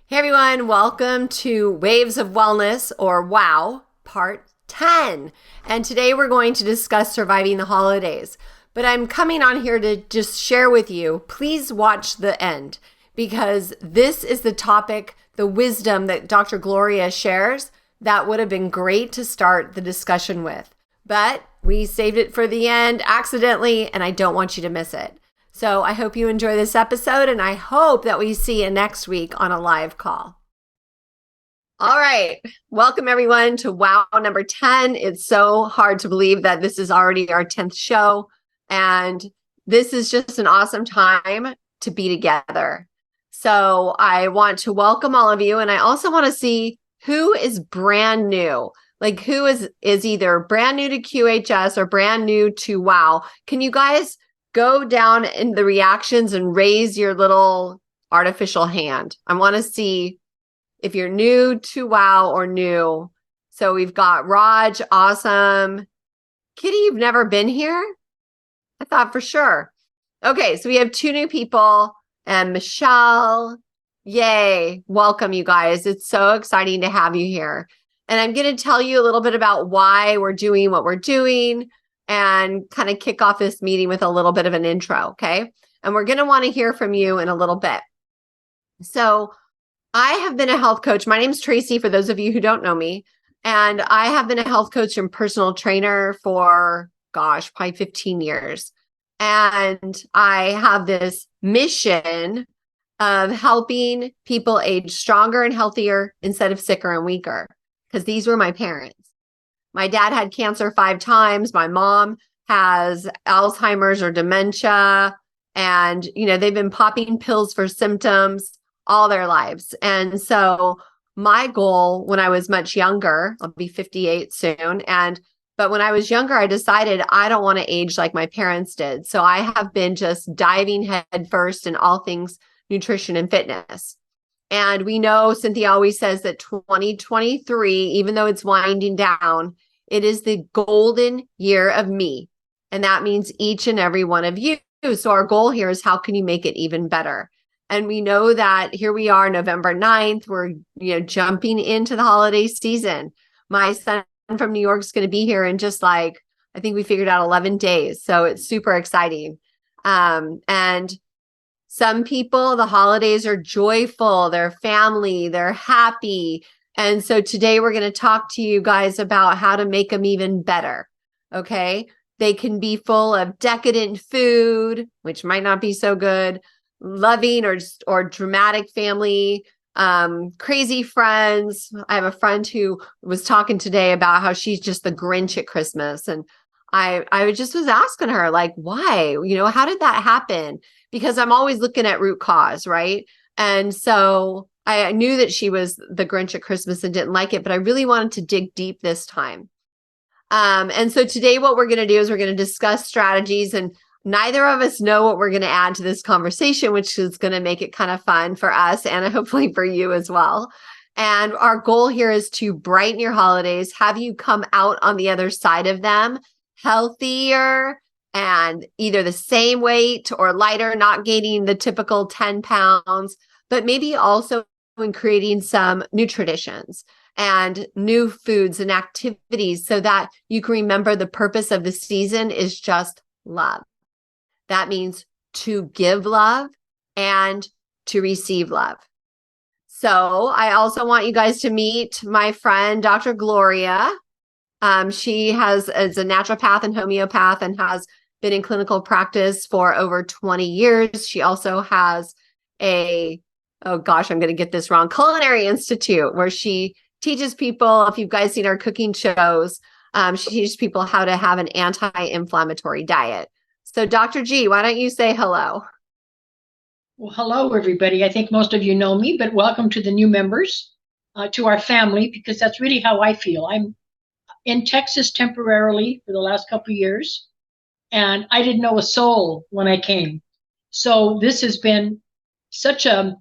Hey everyone, welcome to Waves of Wellness, or WoW, part 10. And today we're going to discuss surviving the holidays. But I'm coming on here to just share with you, please watch the end, because this is the topic, the wisdom that Dr. Gloria shares that would have been great to start the discussion with. But we saved it for the end accidentally, and I don't want you to miss it. So I hope you enjoy this episode, and I hope that we see you next week on a live call. All right. Welcome, everyone, to WoW number 10. It's so hard to believe that this is already our 10th show, and this is just an awesome time to be together. So I want to welcome all of you, and I also want to see who is brand new. Like who is either brand new to QHS or brand new to WoW. Can you guys go down in the reactions and raise your little artificial hand? I want to see if you're new to WoW or new. So we've got Raj, awesome. Kitty, you've never been here? I thought for sure. Okay, so we have 2 new people, and Michelle, yay. Welcome, you guys. It's so exciting to have you here. And I'm going to tell you a little bit about why we're doing what we're doing, and kind of kick off this meeting with a little bit of an intro, okay? And we're going to want to hear from you in a little bit. So I have been a health coach. My name's Tracee, for those of you who don't know me. And I have been a health coach and personal trainer for, probably 15 years. And I have this mission of helping people age stronger and healthier instead of sicker and weaker, because these were my parents. My dad had cancer 5 times. My mom has Alzheimer's or dementia. And, they've been popping pills for symptoms all their lives. And so my goal when I was much younger, I'll be 58 soon. But when I was younger, I decided I don't want to age like my parents did. So I have been just diving head first in all things nutrition and fitness. And we know Cynthia always says that 2023, even though it's winding down, it is the golden year of me. And that means each and every one of you. So our goal here is, how can you make it even better? And we know that here we are, November 9th, we're jumping into the holiday season. My son from New York is going to be here in just I think we figured out 11 days. So it's super exciting. And some people, the holidays are joyful, they're family, they're happy. And so today we're going to talk to you guys about how to make them even better. Okay. They can be full of decadent food, which might not be so good, loving or dramatic family, crazy friends. I have a friend who was talking today about how she's just the Grinch at Christmas. And I just was asking her, why? How did that happen? Because I'm always looking at root cause, right? And so I knew that she was the Grinch at Christmas and didn't like it, but I really wanted to dig deep this time. And so today what we're going to do is we're going to discuss strategies, and neither of us know what we're going to add to this conversation, which is going to make it kind of fun for us and hopefully for you as well. And our goal here is to brighten your holidays, have you come out on the other side of them healthier and either the same weight or lighter, not gaining the typical 10 pounds, but maybe also in creating some new traditions and new foods and activities so that you can remember the purpose of the season is just love. That means to give love and to receive love. So I also want you guys to meet my friend, Dr. Gloria. She is a naturopath and homeopath and has been in clinical practice for over 20 years. She also has I'm going to get this wrong, Culinary Institute, where she teaches people, if you guys seen our cooking shows, she teaches people how to have an anti-inflammatory diet. So Dr. G, why don't you say hello? Well, hello, everybody. I think most of you know me, but welcome to the new members, to our family, because that's really how I feel. I'm in Texas temporarily for the last couple of years, and I didn't know a soul when I came. So this has been such an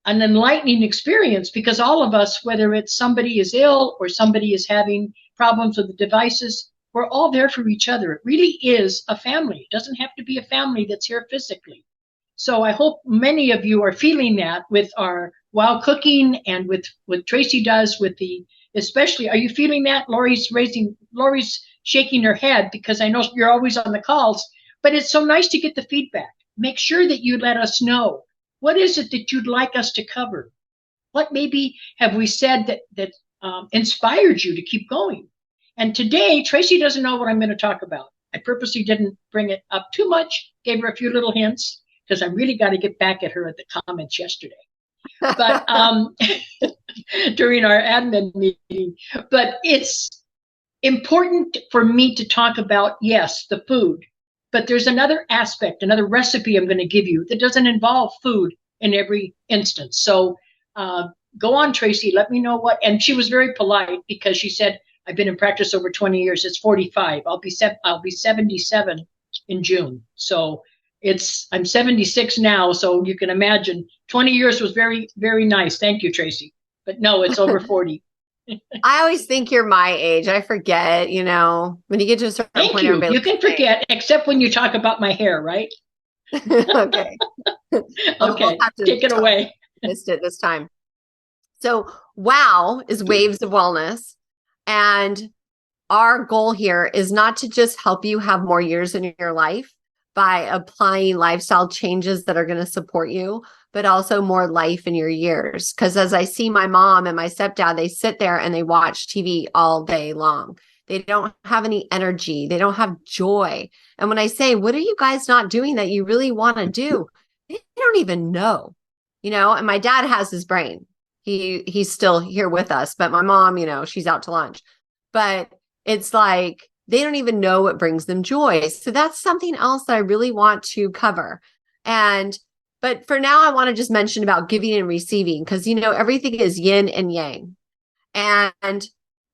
enlightening experience, because all of us, whether it's somebody is ill or somebody is having problems with the devices, we're all there for each other. It really is a family. It doesn't have to be a family that's here physically. So I hope many of you are feeling that with our while cooking and with what Tracee does with the, especially, are you feeling that? Lori's shaking her head because I know you're always on the calls, but it's so nice to get the feedback. Make sure that you let us know. What is it that you'd like us to cover? What maybe have we said that inspired you to keep going? And today, Tracee doesn't know what I'm going to talk about. I purposely didn't bring it up too much, gave her a few little hints, because I really got to get back at her at the comments yesterday. But during our admin meeting, but it's important for me to talk about, yes, the food, but there's another aspect, another recipe I'm going to give you that doesn't involve food in every instance. So go on, Tracee, let me know what, and she was very polite because she said, I've been in practice over 20 years. It's 45. I'll be 77 in June. So I'm 76 now. So you can imagine 20 years was very, very nice. Thank you, Tracee. But no, it's over 40. I always think you're my age. I forget, when you get to a certain Thank point. You. You can forget, except when you talk about my hair, right? Okay. Okay. We'll take it away. Missed it this time. So WOW is Waves of Wellness. And our goal here is not to just help you have more years in your life by applying lifestyle changes that are going to support you, but also more life in your years. Because as I see my mom and my stepdad, they sit there and they watch TV all day long. They don't have any energy. They don't have joy. And when I say, what are you guys not doing that you really want to do? They don't even know, and my dad has his brain. He's still here with us, but my mom, she's out to lunch. But it's like they don't even know what brings them joy. So that's something else that I really want to cover. But for now, I want to just mention about giving and receiving, because everything is yin and yang. And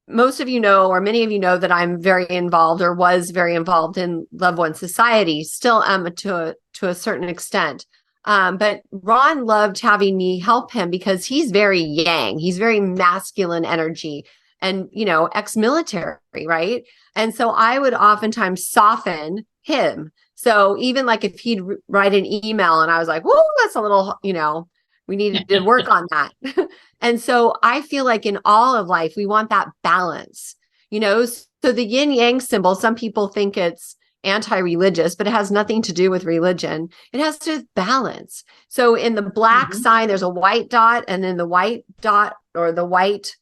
most of or many of you know that I'm very involved or was very involved in Loved One Society, still am to a certain extent. But Ron loved having me help him because he's very yang. He's very masculine energy and, ex-military, right? And so I would oftentimes soften him. So even like if he'd write an email and I was like, whoa, that's a little, we needed to work on that. And so I feel like in all of life, we want that balance, so the yin yang symbol, some people think it's anti-religious, but it has nothing to do with religion. It has to do with balance. So in the black sign, there's a white dot, and in the white dot or the white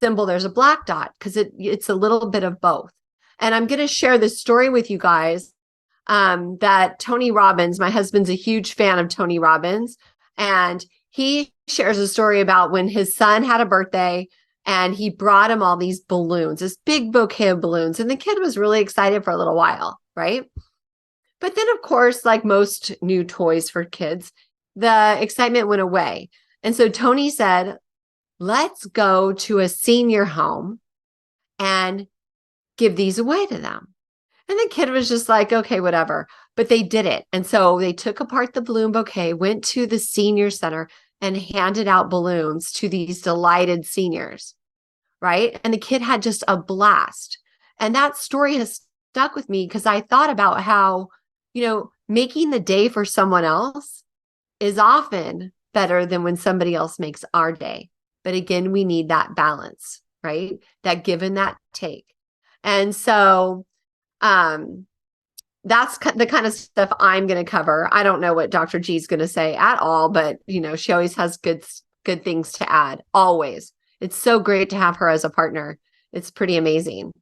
symbol, there's a black dot, because it's a little bit of both. And I'm going to share this story with you guys that Tony Robbins, my husband's a huge fan of Tony Robbins, and he shares a story about when his son had a birthday and he brought him all these balloons, this big bouquet of balloons. And the kid was really excited for a little while, right? But then, of course, like most new toys for kids, the excitement went away. And so Tony said, let's go to a senior home and give these away to them. And the kid was just like, okay, whatever. But they did it. And so they took apart the balloon bouquet, went to the senior center and handed out balloons to these delighted seniors, right? And the kid had just a blast. And that story has stuck with me because I thought about how, making the day for someone else is often better than when somebody else makes our day. But again, we need that balance, right? That give and that take. And so that's the kind of stuff I'm going to cover. I don't know what Dr. G is going to say at all, but she always has good things to add. Always. It's so great to have her as a partner. It's pretty amazing.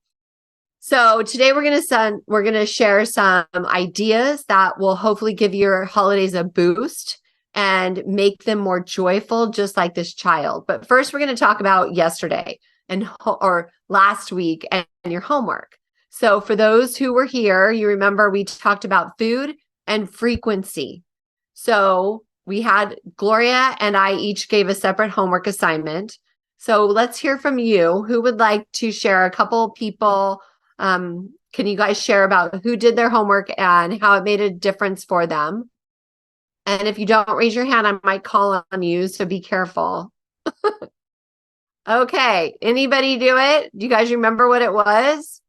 So today we're going to share some ideas that will hopefully give your holidays a boost and make them more joyful, just like this child. But first, we're going to talk about yesterday or last week and your homework. So for those who were here, you remember we talked about food and frequency. So we had Gloria and I each gave a separate homework assignment. So let's hear from you. Who would like to share? A couple people. Can you guys share about who did their homework and how it made a difference for them? And if you don't raise your hand, I might call on you. So be careful. Okay. Anybody do it? Do you guys remember what it was?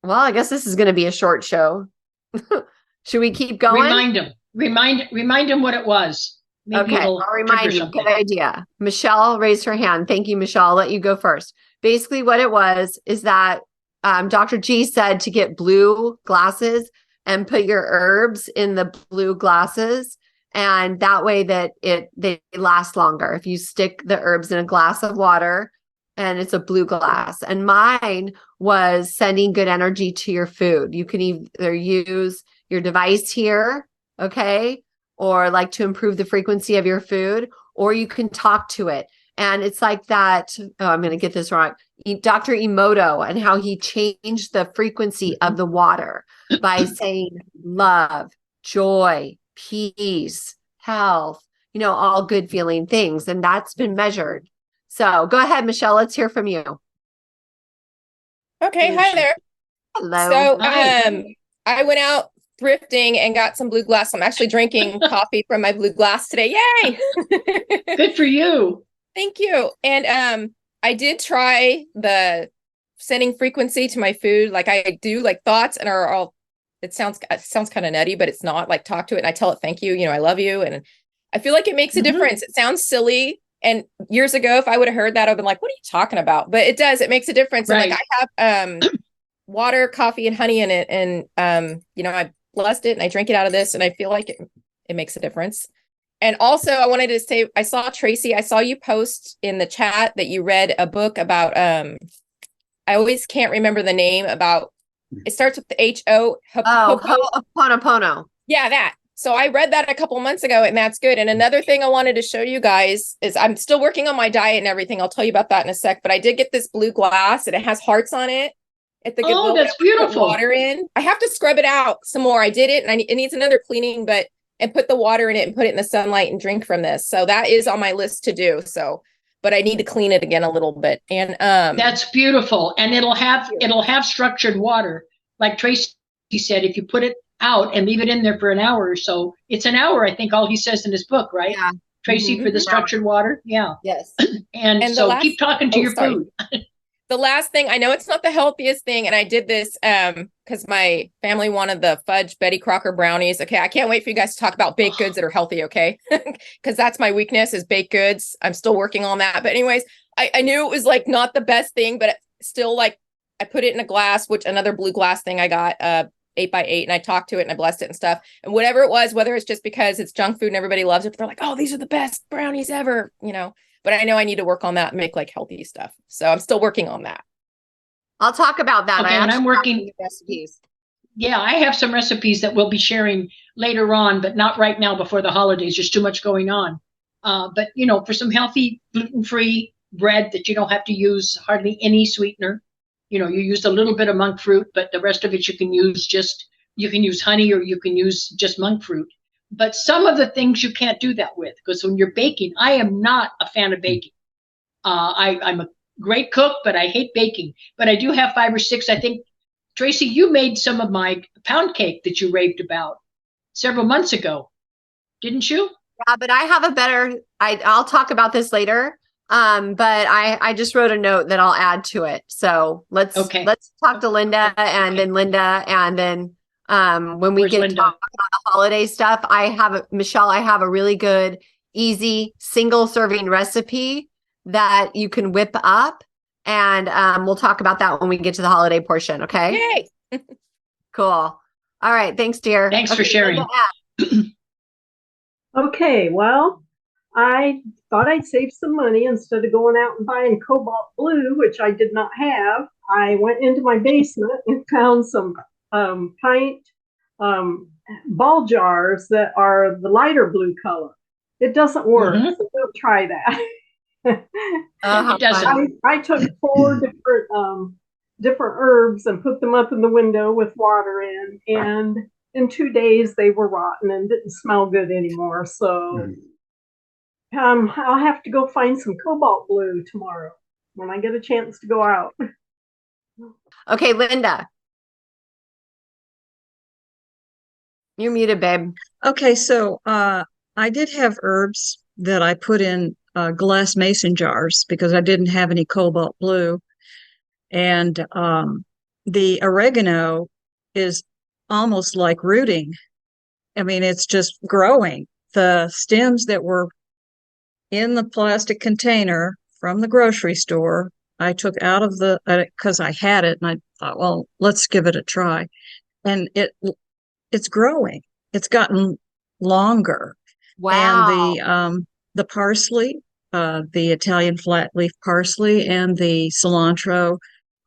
Well, I guess this is going to be a short show. Should we keep going? Remind him what it was. maybe Okay, it'll I'll trigger remind you. something. Good idea. Michelle raised her hand. Thank you, Michelle. I'll let you go first. Basically, what it was is that Dr. G said to get blue glasses and put your herbs in the blue glasses, and that way that they last longer. If you stick the herbs in a glass of water and it's a blue glass. And mine was sending good energy to your food. You can either use your device here, okay? Or like to improve the frequency of your food, or you can talk to it. And it's like that. Oh, I'm going to get this wrong. Dr. Emoto and how he changed the frequency of the water by saying love, joy, peace, health, all good feeling things. And that's been measured. So go ahead, Michelle. Let's hear from you. Okay, hi there. Hello. So, Hi. I went out thrifting and got some blue glass. I'm actually drinking coffee from my blue glass today. Yay! Good for you. Thank you. And I did try the sending frequency to my food. Like I do like thoughts and are all, it sounds kind of nutty, but it's not. Like talk to it and I tell it thank you, I love you. And I feel like it makes a difference. It sounds silly. And years ago, if I would have heard that, I'd been like, what are you talking about? But it does, it makes a difference. Right. And like I have water, coffee, and honey in it. And I blessed it and I drank it out of this and I feel like it makes a difference. And also I wanted to say, I saw Tracee, I saw you post in the chat that you read a book about, I always can't remember the name about, it starts with the H-O. Ho'oponopono. Yeah, that. So I read that a couple months ago and that's good. And another thing I wanted to show you guys is I'm still working on my diet and everything. I'll tell you about that in a sec, but I did get this blue glass and it has hearts on it. At the Goodwill, that's beautiful. put water in. I have to scrub it out some more. I did it and it needs another cleaning, and put the water in it and put it in the sunlight and drink from this. So that is on my list to do. So, but I need to clean it again a little bit. And that's beautiful. And it'll have structured water. Like Tracee said, if you put it out and leave it in there for an hour or so, it's an hour, I think, all he says in his book, right? Yeah. Tracee, for the structured water. Yeah. Yes. And so keep talking to your food. The last thing, I know it's not the healthiest thing, and I did this because my family wanted the fudge Betty Crocker brownies. Okay, I can't wait for you guys to talk about baked goods that are healthy, okay? Because that's my weakness is baked goods. I'm still working on that. But anyways, I knew it was like not the best thing, but still like I put it in a glass, which another blue glass thing I got 8x8, and I talked to it and I blessed it and stuff. And whatever it was, whether it's just because it's junk food and everybody loves it, but they're like, oh, these are the best brownies ever, But I know I need to work on that and make like healthy stuff. So I'm still working on that. I'll talk about that. Okay, and I'm working recipes. Yeah, I have some recipes that we'll be sharing later on, but not right now before the holidays. There's too much going on. But for some healthy gluten-free bread that you don't have to use hardly any sweetener. You use a little bit of monk fruit, but the rest of it you can use honey or you can use just monk fruit. But some of the things you can't do that with, because when you're baking, I am not a fan of baking. I'm a great cook, but I hate baking. But I do have 5 or 6. I think, Tracee, you made some of my pound cake that you raved about several months ago, didn't you? Yeah, but I have a better, I'll talk about this later. But I just wrote a note that I'll add to it. So let's talk to Linda and then Linda and then when we get to talk about the holiday stuff, Michelle, I have a really good, easy single serving recipe that you can whip up. And we'll talk about that when we get to the holiday portion. Okay. Yay. Cool. All right. Thanks, dear. Thanks for sharing. Okay. Well, I thought I'd save some money instead of going out and buying cobalt blue, which I did not have. I went into my basement and found some pint ball jars that are the lighter blue color. It doesn't work, so don't try that. It doesn't. I took 4 different herbs and put them up in the window with water in, and in 2 days they were rotten and didn't smell good anymore. So I'll have to go find some cobalt blue tomorrow when I get a chance to go out. Okay, Linda. You're muted, babe. Okay, so I did have herbs that I put in glass mason jars because I didn't have any cobalt blue. And the oregano is almost like rooting. I mean, it's just growing. the stems that were in the plastic container from the grocery store, I took out of the, because I had it, and I thought, well, let's give it a try. And it's growing. It's gotten longer. Wow. And the parsley, the Italian flat leaf parsley and the cilantro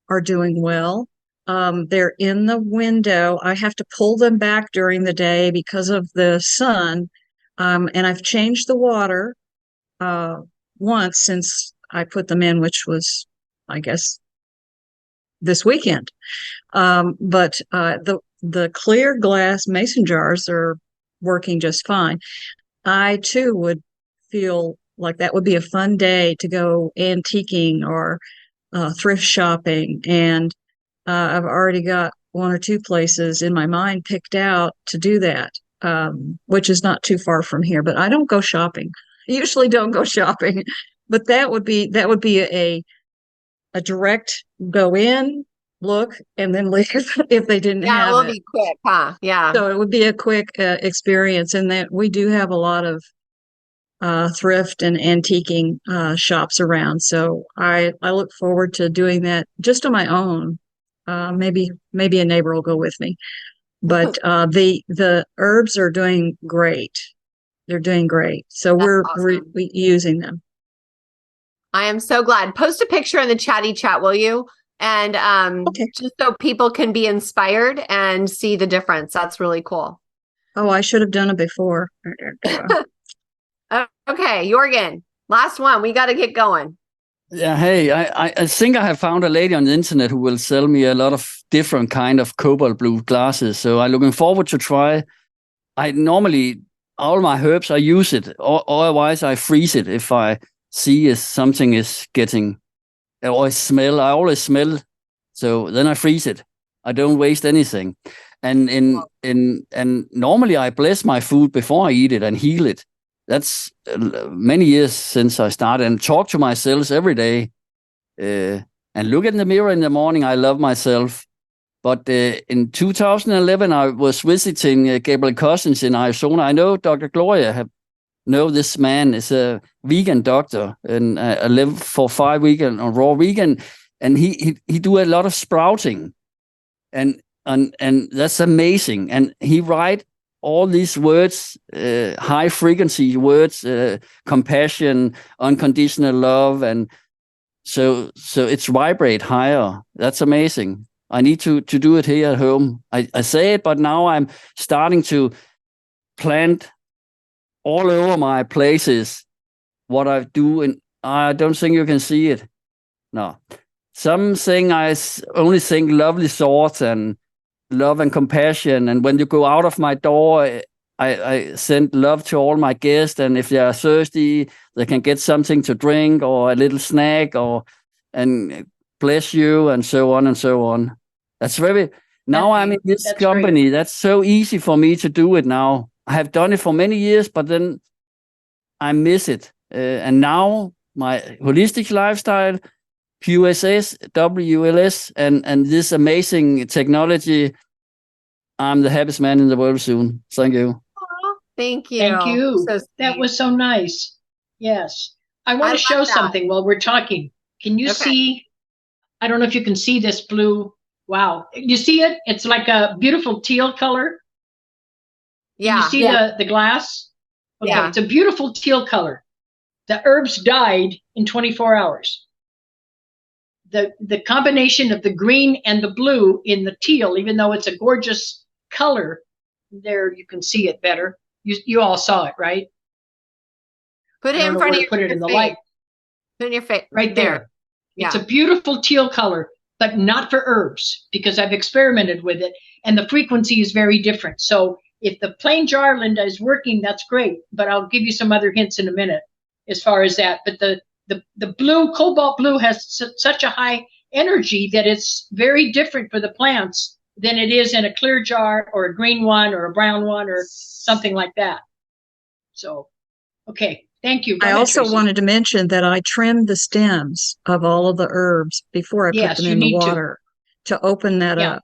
are doing well. They're in the window. I have to pull them back during the day because of the sun. And I've changed the water once since I put them in, which was, I guess, this weekend. But the clear glass mason jars are working just fine. I too would feel like that would be a fun day to go antiquing or thrift shopping. And I've already got one or two places in my mind picked out to do that, which is not too far from here. But I don't go shopping. I usually don't go shopping. But that would be a direct go in, look, and then leave if they didn't have it will it. be quick, huh? Yeah. So it would be a quick experience, and that we do have a lot of thrift and antiquing shops around. So I look forward to doing that just on my own. Maybe a neighbor will go with me. But the herbs are doing great. They're doing great. So we're using them. I am so glad. Post a picture in the chatty chat, will you? And just so people can be inspired and see the difference. That's really cool. Oh, I should have done it before. Okay, Jorgen, last one. We got to get going. Yeah, hey, I think I have found a lady on the internet who will sell me a lot of different kind of cobalt blue glasses. So I'm looking forward to try. I normally, all my herbs, I use it. Or otherwise, I freeze it if I see if something is getting, or I always smell. So then I freeze it. I don't waste anything. And normally I bless my food before I eat it and heal it. That's many years since I started, and talk to myself every day and look in the mirror in the morning. I love myself. But in 2011, I was visiting Gabriel Cousins in Arizona. I know Dr. Gloria know this man is a vegan doctor, and I lived for 5 weeks on raw vegan, and he do a lot of sprouting, and that's amazing. And he write all these words, high frequency words, compassion, unconditional love, and so it's vibrate higher. That's amazing. I need to do it here at home. I say it, but now I'm starting to plant all over my places what I do, and I don't think you can see it. No. Something I only think lovely thoughts and love and compassion. And when you go out of my door, I send love to all my guests. And if they are thirsty, they can get something to drink or a little snack and bless you and so on and so on. That's now I'm in this company. Great. That's so easy for me to do it now. I have done it for many years, but then I miss it. And now my holistic lifestyle, QSS, WLS, and this amazing technology, I'm the happiest man in the world soon. Thank you. Aww, thank you. Thank you. That was so nice. Yes. I want to show something while we're talking. Can you see? I don't know if you can see this blue. Wow. You see it? It's like a beautiful teal color. Yeah. You see the glass? Okay, yeah. It's a beautiful teal color. The herbs died in 24 hours. The combination of the green and the blue in the teal, even though it's a gorgeous color, there you can see it better. You all saw it, right? Put it in front of your face. Put it in the light. Put it in your face. Right there. Yeah. It's a beautiful teal color, but not for herbs, because I've experimented with it and the frequency is very different. So if the plain jar, Linda, is working, that's great. But I'll give you some other hints in a minute as far as that. But the blue, cobalt blue, has such a high energy that it's very different for the plants than it is in a clear jar or a green one or a brown one or something like that. So, okay. Thank you. I also wanted to mention that I trimmed the stems of all of the herbs before I put them in the water to open that up.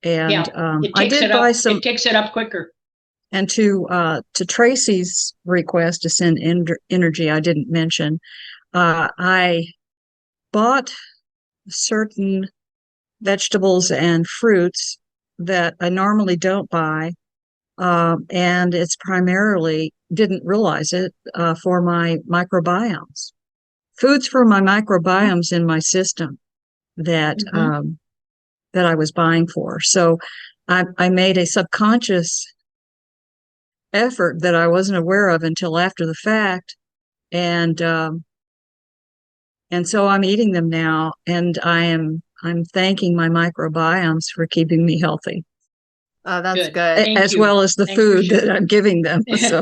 And I did buy some. It takes it up quicker. And to Tracee's request to send energy, I didn't mention, I bought certain vegetables and fruits that I normally don't buy. And it's primarily, didn't realize it, for my microbiomes. Foods for my microbiomes in my system that that I was buying for. So I made a subconscious effort that I wasn't aware of until after the fact, and so I'm eating them now, and I'm thanking my microbiomes for keeping me healthy. Oh, that's good. As well as the food that I'm giving them. So.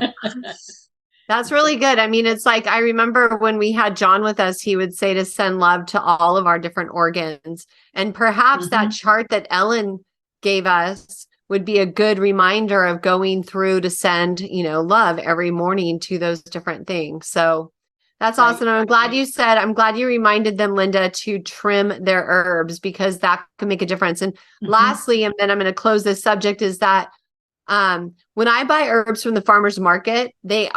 That's really good. I mean, it's like, I remember when we had John with us, he would say to send love to all of our different organs. And perhaps that chart that Ellen gave us would be a good reminder of going through to send, love every morning to those different things. So that's awesome. I'm glad you reminded them, Linda, to trim their herbs, because that can make a difference. And lastly, and then I'm going to close this subject, is that when I buy herbs from the farmer's market, they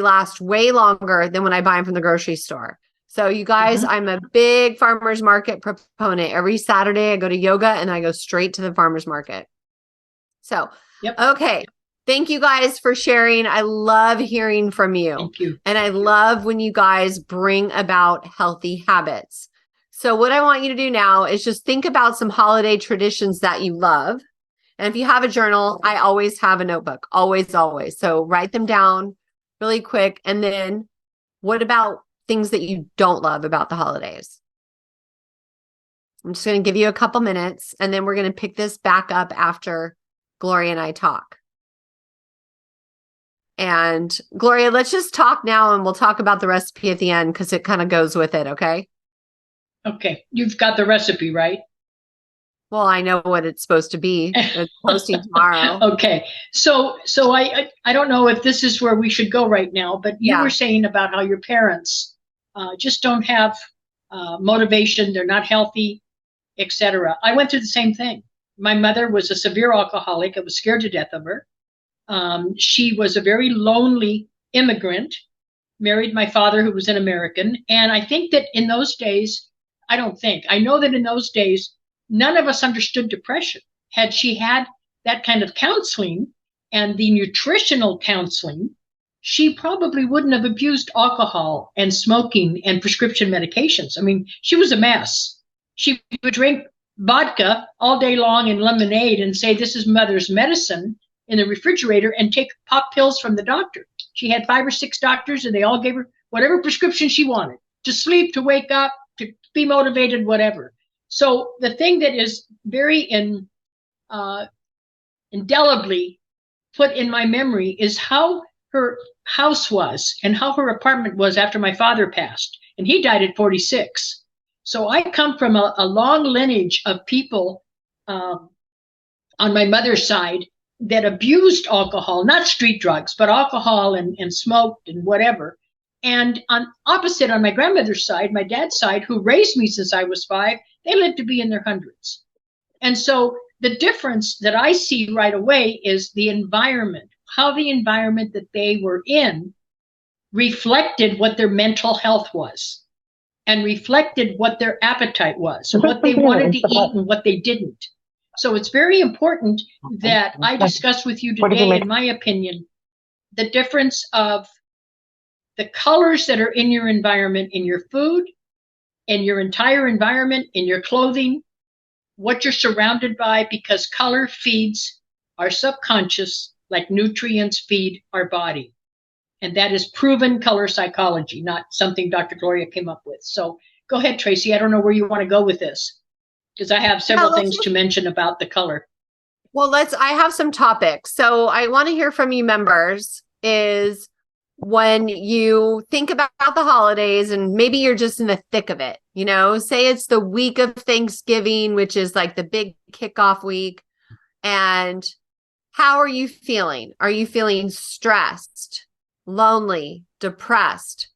last way longer than when I buy them from the grocery store. So you guys, I'm a big farmer's market proponent. Every Saturday I go to yoga and I go straight to the farmer's market. So, okay. Thank you guys for sharing. I love hearing from you. Thank you. And I love when you guys bring about healthy habits. So what I want you to do now is just think about some holiday traditions that you love. And if you have a journal, I always have a notebook, always, always. So write them down really quick. And then what about things that you don't love about the holidays? I'm just going to give you a couple minutes, and then we're going to pick this back up after Gloria and I talk. And Gloria, let's just talk now, and we'll talk about the recipe at the end, because it kind of goes with it. Okay. Okay. You've got the recipe, right? Well, I know what it's supposed to be. It's posting tomorrow. Okay. So I don't know if this is where we should go right now, but you were saying about how your parents just don't have motivation. They're not healthy, etc. I went through the same thing. My mother was a severe alcoholic. I was scared to death of her. She was a very lonely immigrant, married my father, who was an American. And I think that in those days, I know that in those days, none of us understood depression. Had she had that kind of counseling and the nutritional counseling, she probably wouldn't have abused alcohol and smoking and prescription medications. I mean, she was a mess. She would drink vodka all day long and lemonade and say, this is mother's medicine, in the refrigerator, and take pop pills from the doctor. She had 5 or 6 doctors, and they all gave her whatever prescription she wanted, to sleep, to wake up, to be motivated, whatever. So the thing that is very indelibly put in my memory is how her house was and how her apartment was after my father passed. And he died at 46. So I come from a long lineage of people on my mother's side that abused alcohol, not street drugs, but alcohol and smoked and whatever. And on my grandmother's side, my dad's side, who raised me since I was 5, they lived to be in their hundreds. And so the difference that I see right away is the environment, how the environment that they were in reflected what their mental health was and reflected what their appetite was, and what they wanted to eat and what they didn't. So it's very important that I discuss with you today, in my opinion, the difference of the colors that are in your environment, in your food, in your entire environment, in your clothing, what you're surrounded by, because color feeds our subconscious like nutrients feed our body. And that is proven color psychology, not something Dr. Gloria came up with. So go ahead, Tracee. I don't know where you want to go with this, because I have several things to mention about the color. Well, I have some topics. So I want to hear from you members is when you think about the holidays, and maybe you're just in the thick of it, say it's the week of Thanksgiving, which is like the big kickoff week. And how are you feeling? Are you feeling stressed, lonely, depressed?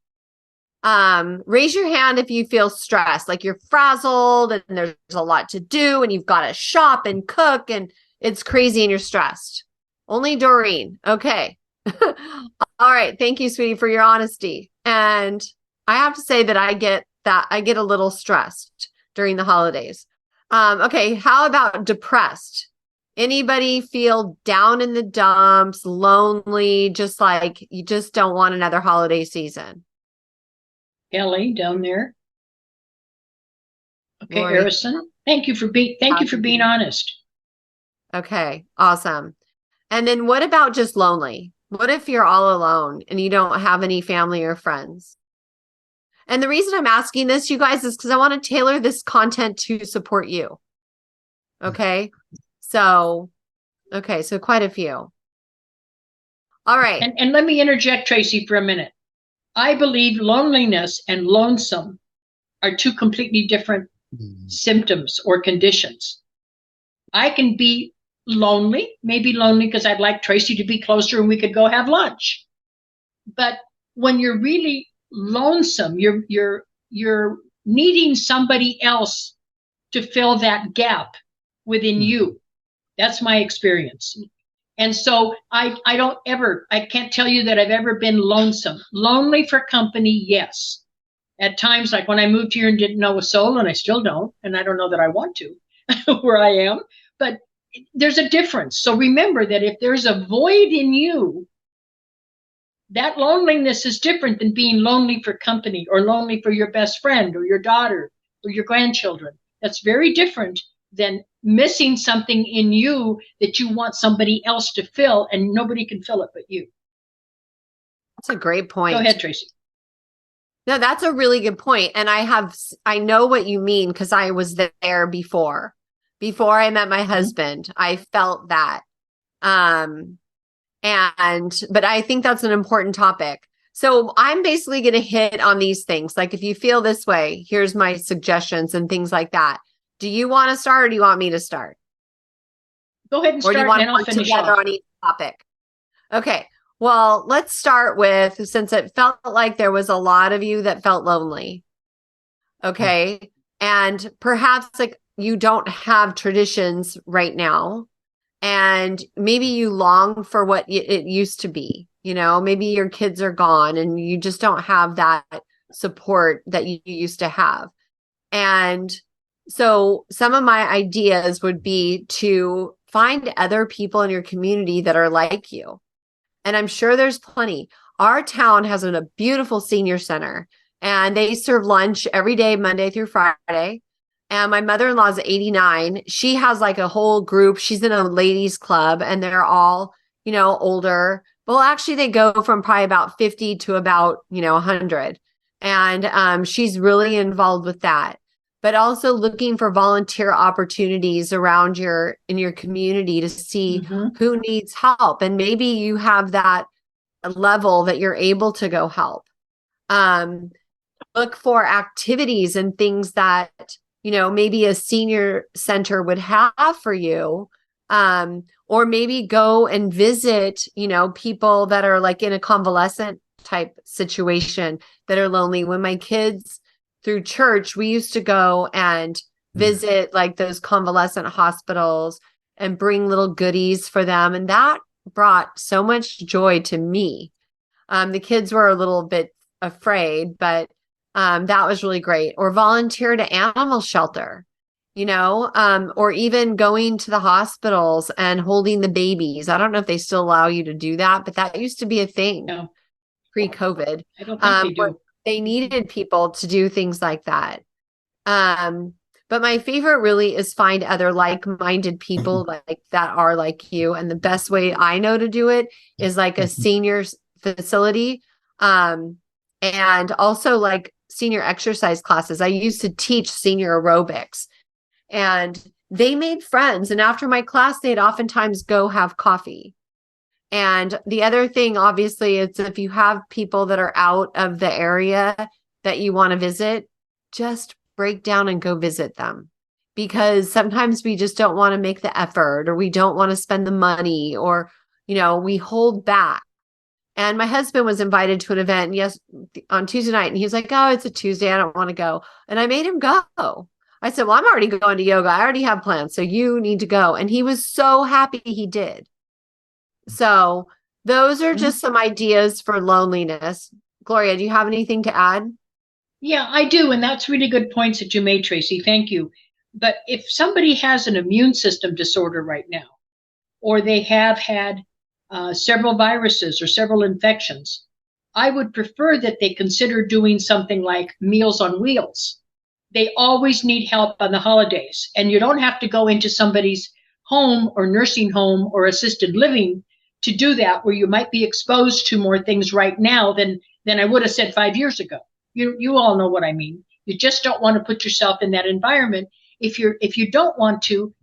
Raise your hand if you feel stressed, like you're frazzled and there's a lot to do and you've got to shop and cook and it's crazy and you're stressed. Only Doreen. Okay. All right. Thank you, sweetie, for your honesty. And I have to say that I get a little stressed during the holidays. Okay. How about depressed? Anybody feel down in the dumps, lonely, just like you just don't want another holiday season? Ellie down there. Okay, Lori. Arison. Thank you for being honest. Okay, awesome. And then what about just lonely? What if you're all alone and you don't have any family or friends? And the reason I'm asking this, you guys, is because I want to tailor this content to support you. Okay. So quite a few. All right. And let me interject, Tracee, for a minute. I believe loneliness and lonesome are two completely different symptoms or conditions. I can be lonely, maybe lonely because I'd like Tracee to be closer and we could go have lunch. But when you're really lonesome, you're needing somebody else to fill that gap within you. That's my experience. And so I can't tell you that I've ever been lonesome. Lonely for company, yes. At times, like when I moved here and didn't know a soul, and I still don't, and I don't know that I want to, where I am, but there's a difference. So remember that if there's a void in you, that loneliness is different than being lonely for company or lonely for your best friend or your daughter or your grandchildren. That's very different than missing something in you that you want somebody else to fill, and nobody can fill it but you. That's a great point. Go ahead, Tracee. No, that's a really good point. And I know what you mean because I was there before I met my husband. I felt that. But I think that's an important topic. So I'm basically going to hit on these things. Like if you feel this way, here's my suggestions and things like that. Do you want to start or do you want me to start? Go ahead and start, and I'll finish together off on each topic. Okay. Well, let's start with, since it felt like there was a lot of you that felt lonely. Okay. And perhaps like you don't have traditions right now. And maybe you long for what it used to be. You know, maybe your kids are gone and you just don't have that support that you used to have. And so some of my ideas would be to find other people in your community that are like you. And I'm sure there's plenty. Our town has a beautiful senior center and they serve lunch every day, Monday through Friday. And my mother-in-law is 89. She has like a whole group. She's in a ladies club and they're all, older. Well, actually they go from probably about 50 to about, 100. And she's really involved with that. But also looking for volunteer opportunities around in your community to see who needs help. And maybe you have that level that you're able to go help. Look for activities and things that, maybe a senior center would have for you. Or maybe go and visit, people that are like in a convalescent type situation that are lonely. When my kids through church, we used to go and visit like those convalescent hospitals and bring little goodies for them. And that brought so much joy to me. The kids were a little bit afraid, but that was really great. Or volunteer to animal shelter, or even going to the hospitals and holding the babies. I don't know if they still allow you to do that, but that used to be a thing pre-COVID. I don't think they do. They needed people to do things like that. But my favorite really is find other like-minded people like that are like you. And the best way I know to do it is like a senior facility. And also like senior exercise classes. I used to teach senior aerobics and they made friends. And after my class, they'd oftentimes go have coffee. And the other thing, obviously, is if you have people that are out of the area that you want to visit, just break down and go visit them. Because sometimes we just don't want to make the effort or we don't want to spend the money or, we hold back. And my husband was invited to an event on Tuesday night and he was like, oh, it's a Tuesday. I don't want to go. And I made him go. I said, well, I'm already going to yoga. I already have plans. So you need to go. And he was so happy he did. So those are just some ideas for loneliness. Gloria, do you have anything to add? Yeah, I do. And that's really good points that you made, Tracee. Thank you. But if somebody has an immune system disorder right now, or they have had several viruses or several infections, I would prefer that they consider doing something like Meals on Wheels. They always need help on the holidays. And you don't have to go into somebody's home or nursing home or assisted living to do that, where you might be exposed to more things right now than I would have said 5 years ago. You all know what I mean. You just don't want to put yourself in that environment. If you don't want to,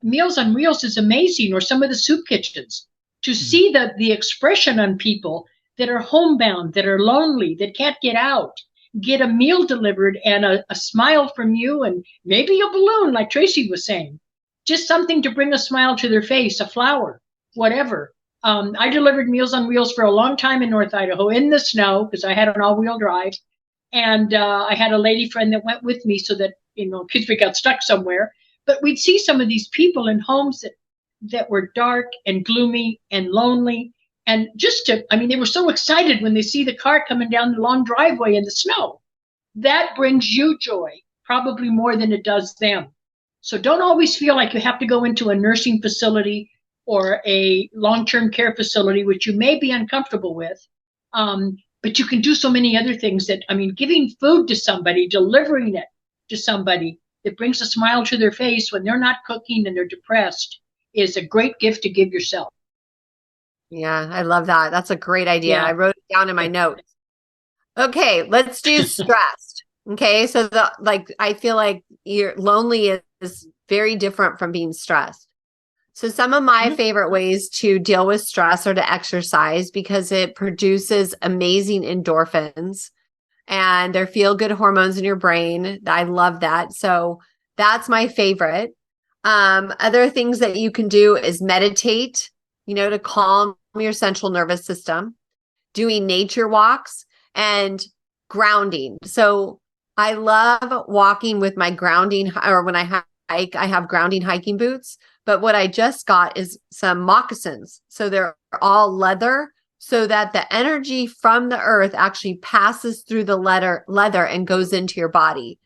Meals on Wheels is amazing, or some of the soup kitchens, to see the expression on people that are homebound, that are lonely, that can't get out, get a meal delivered and a smile from you, and maybe a balloon, like Tracee was saying, just something to bring a smile to their face, a flower, whatever. I delivered Meals on Wheels for a long time in North Idaho in the snow, because I had an all-wheel drive. And I had a lady friend that went with me so that, kids we got stuck somewhere. But we'd see some of these people in homes that were dark and gloomy and lonely. And they were so excited when they see the car coming down the long driveway in the snow. That brings you joy, probably more than it does them. So don't always feel like you have to go into a nursing facility or a long-term care facility, which you may be uncomfortable with. But you can do so many other things giving food to somebody, delivering it to somebody that brings a smile to their face when they're not cooking and they're depressed is a great gift to give yourself. Yeah, I love that. That's a great idea. Yeah. I wrote it down in my notes. Okay, let's do stressed. Okay, so I feel like you're lonely is very different from being stressed. So some of my favorite ways to deal with stress are to exercise, because it produces amazing endorphins and they're feel-good hormones in your brain. I love that. So that's my favorite. Other things that you can do is meditate, to calm your central nervous system, doing nature walks, and grounding. So I love walking with my grounding, or when I hike, I have grounding hiking boots. But what I just got is some moccasins. So they're all leather, so that the energy from the earth actually passes through the leather and goes into your body.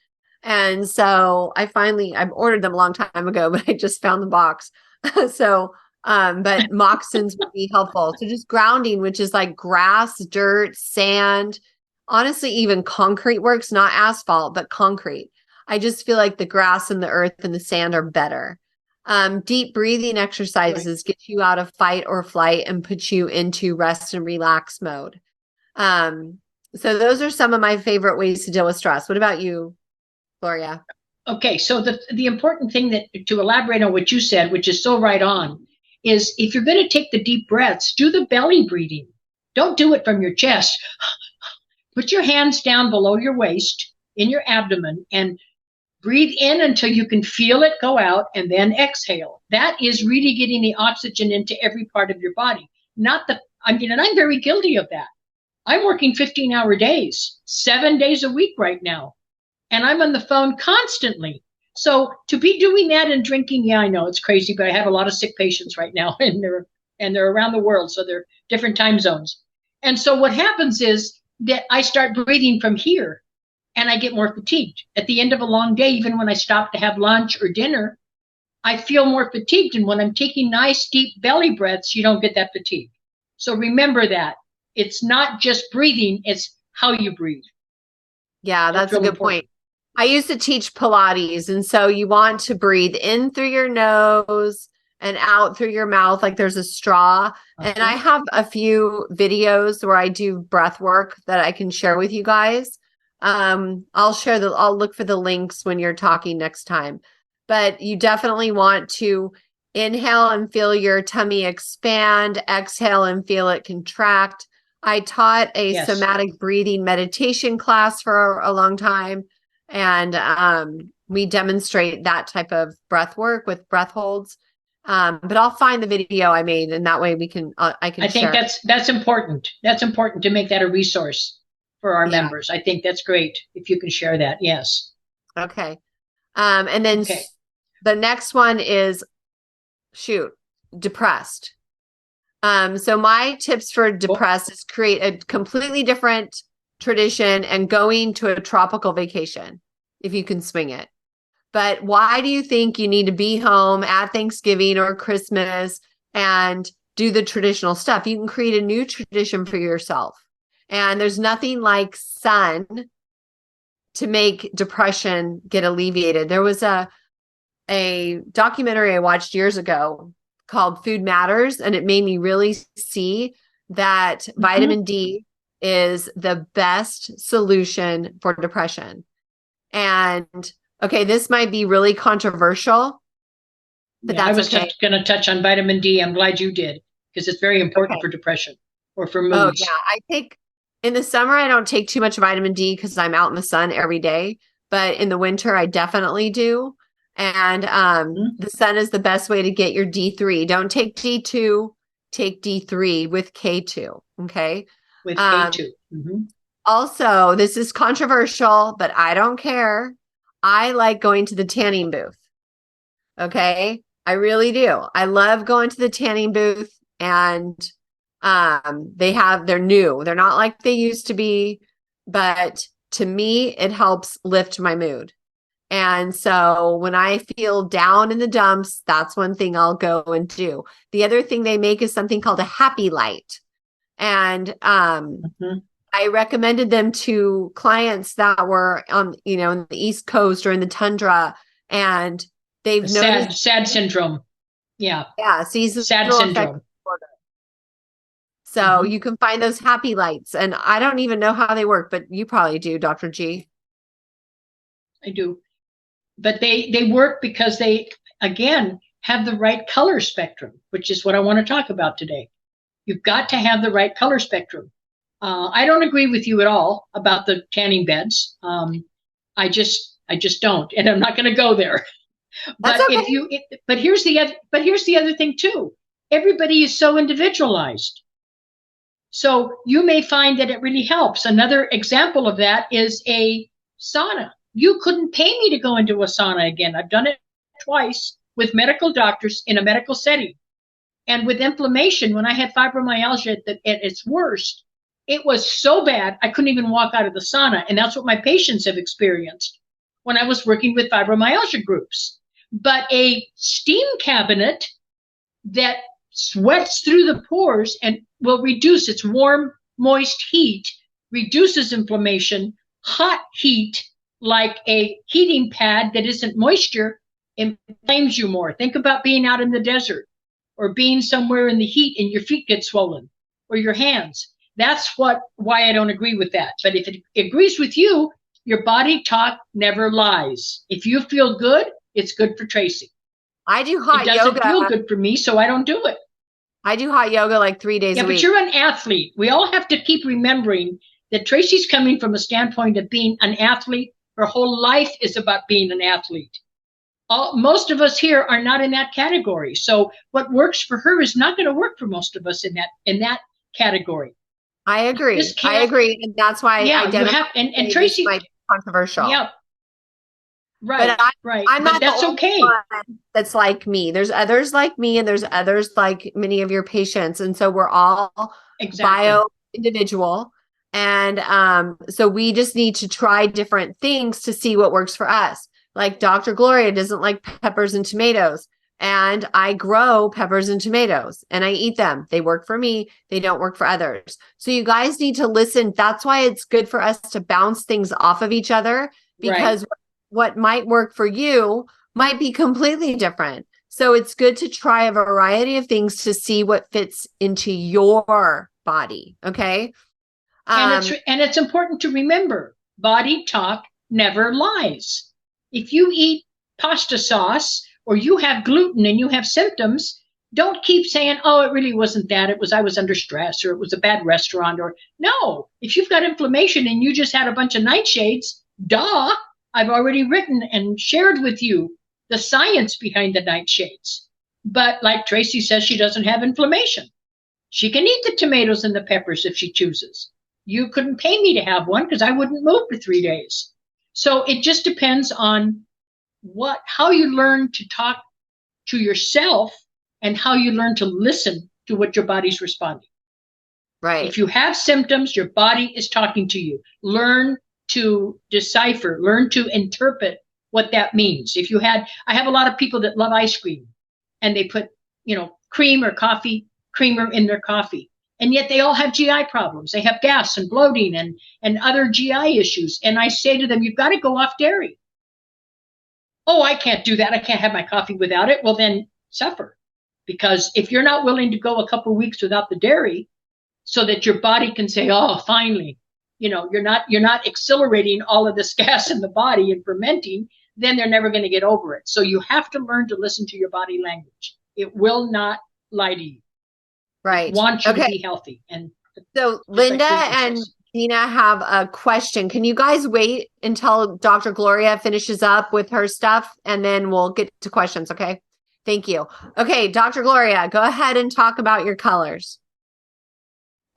And so I've ordered them a long time ago, but I just found the box. But moccasins would be helpful. So just grounding, which is like grass, dirt, sand, honestly, even concrete works, not asphalt, but concrete. I just feel like the grass and the earth and the sand are better. Deep breathing exercises get you out of fight or flight and put you into rest and relax mode. So those are some of my favorite ways to deal with stress. What about you, Gloria? Okay, so the important thing to elaborate on what you said, which is so right on, is if you're going to take the deep breaths, do the belly breathing. Don't do it from your chest. Put your hands down below your waist in your abdomen and breathe in until you can feel it go out, and then exhale. That is really getting the oxygen into every part of your body. And I'm very guilty of that. I'm working 15-hour days, 7 days a week right now. And I'm on the phone constantly. So to be doing that and drinking, yeah, I know it's crazy, but I have a lot of sick patients right now, and they're around the world, so they're different time zones. And so what happens is that I start breathing from here, and I get more fatigued. At the end of a long day, even when I stop to have lunch or dinner, I feel more fatigued. And when I'm taking nice, deep belly breaths, you don't get that fatigue. So remember that. It's not just breathing, it's how you breathe. Yeah, that's a good point. I used to teach Pilates, and so you want to breathe in through your nose and out through your mouth like there's a straw. And I have a few videos where I do breath work that I can share with you guys. I'll look for the links when you're talking next time. But you definitely want to inhale and feel your tummy expand, exhale and feel it contract. I taught a somatic breathing meditation class for a long time. And we demonstrate that type of breath work with breath holds. But I'll find the video I made, and that way I think that's important. That's important to make that a resource for our members. I think that's great if you can share that. Yes. Okay. And then the next one is depressed. So my tips for depressed is create a completely different tradition and going to a tropical vacation if you can swing it. But why do you think you need to be home at Thanksgiving or Christmas and do the traditional stuff? You can create a new tradition for yourself. And there's nothing like sun to make depression get alleviated. There was a documentary I watched years ago called Food Matters, and it made me really see that vitamin D is the best solution for depression. And okay, this might be really controversial, but I that's was going to touch on vitamin D. I'm glad you did, because it's very important for depression or for moods. Oh yeah, in the summer, I don't take too much vitamin D because I'm out in the sun every day, but in the winter, I definitely do. And the sun is the best way to get your D3. Don't take D2, take D3 with K2. Okay. With K2. Also, this is controversial, but I don't care. I like going to the tanning booth. Okay. I really do. I love going to the tanning booth, and they're new. They're not like they used to be, but to me, it helps lift my mood. And so when I feel down in the dumps, that's one thing I'll go and do. The other thing they make is something called a happy light. And I recommended them to clients that were on, in the East Coast or in the tundra, and they've noticed sad syndrome. Yeah. Yeah. Seasonal sad syndrome. So you can find those happy lights, and I don't even know how they work, but you probably do, Dr. G. I do. But they work because they, again, have the right color spectrum, which is what I want to talk about today. You've got to have the right color spectrum. I don't agree with you at all about the tanning beds. I just don't, and I'm not going to go there. That's But okay. but here's the other thing too. Everybody is so individualized. So you may find that it really helps. Another example of that is a sauna. You couldn't pay me to go into a sauna again. I've done it twice with medical doctors in a medical setting. And with inflammation, when I had fibromyalgia at its worst, it was so bad I couldn't even walk out of the sauna. And that's what my patients have experienced when I was working with fibromyalgia groups. But a steam cabinet that sweats through the pores and will reduce its warm, moist heat, reduces inflammation. Hot heat, like a heating pad that isn't moisture, inflames you more. Think about being out in the desert or being somewhere in the heat and your feet get swollen or your hands. That's why I don't agree with that. But if it agrees with you, your body talk never lies. If you feel good, it's good for Tracee. I do hot yoga. It doesn't feel good for me, so I don't do it. I do hot yoga like 3 days a week. Yeah, but you're an athlete. We all have to keep remembering that Tracee's coming from a standpoint of being an athlete. Her whole life is about being an athlete. Most of us here are not in that category. So what works for her is not going to work for most of us in that category. I agree. I agree. And that's why and Tracee might be controversial. Yeah. Right. But I'm not that's okay. That's like me. There's others like me, and there's others like many of your patients. And so we're all bio individual. And so we just need to try different things to see what works for us. Like Dr. Gloria doesn't like peppers and tomatoes, and I grow peppers and tomatoes and I eat them. They work for me. They don't work for others. So you guys need to listen. That's why it's good for us to bounce things off of each other, because what might work for you might be completely different. So it's good to try a variety of things to see what fits into your body. Okay. And it's important to remember, body talk never lies. If you eat pasta sauce or you have gluten and you have symptoms, don't keep saying, oh, it really wasn't that. I was under stress, or it was a bad restaurant, or no. If you've got inflammation and you just had a bunch of nightshades, duh, I've already written and shared with you the science behind the nightshades. But like Tracee says, she doesn't have inflammation. She can eat the tomatoes and the peppers if she chooses. You couldn't pay me to have one because I wouldn't move for 3 days. So it just depends on how you learn to talk to yourself and how you learn to listen to what your body's responding. Right. If you have symptoms, your body is talking to you. Learn to decipher, learn to interpret what that means. I have a lot of people that love ice cream, and they put, cream or coffee, creamer in their coffee. And yet they all have GI problems. They have gas and bloating and other GI issues. And I say to them, you've got to go off dairy. Oh, I can't do that. I can't have my coffee without it. Well, then suffer. Because if you're not willing to go a couple of weeks without the dairy so that your body can say, oh, finally, you're not accelerating all of this gas in the body and fermenting, then they're never going to get over it. So you have to learn to listen to your body language. It will not lie to you. Right. It wants you to be healthy. And so Linda and Gina have a question. Can you guys wait until Dr. Gloria finishes up with her stuff, and then we'll get to questions? Okay. Thank you. Okay. Dr. Gloria, go ahead and talk about your colors.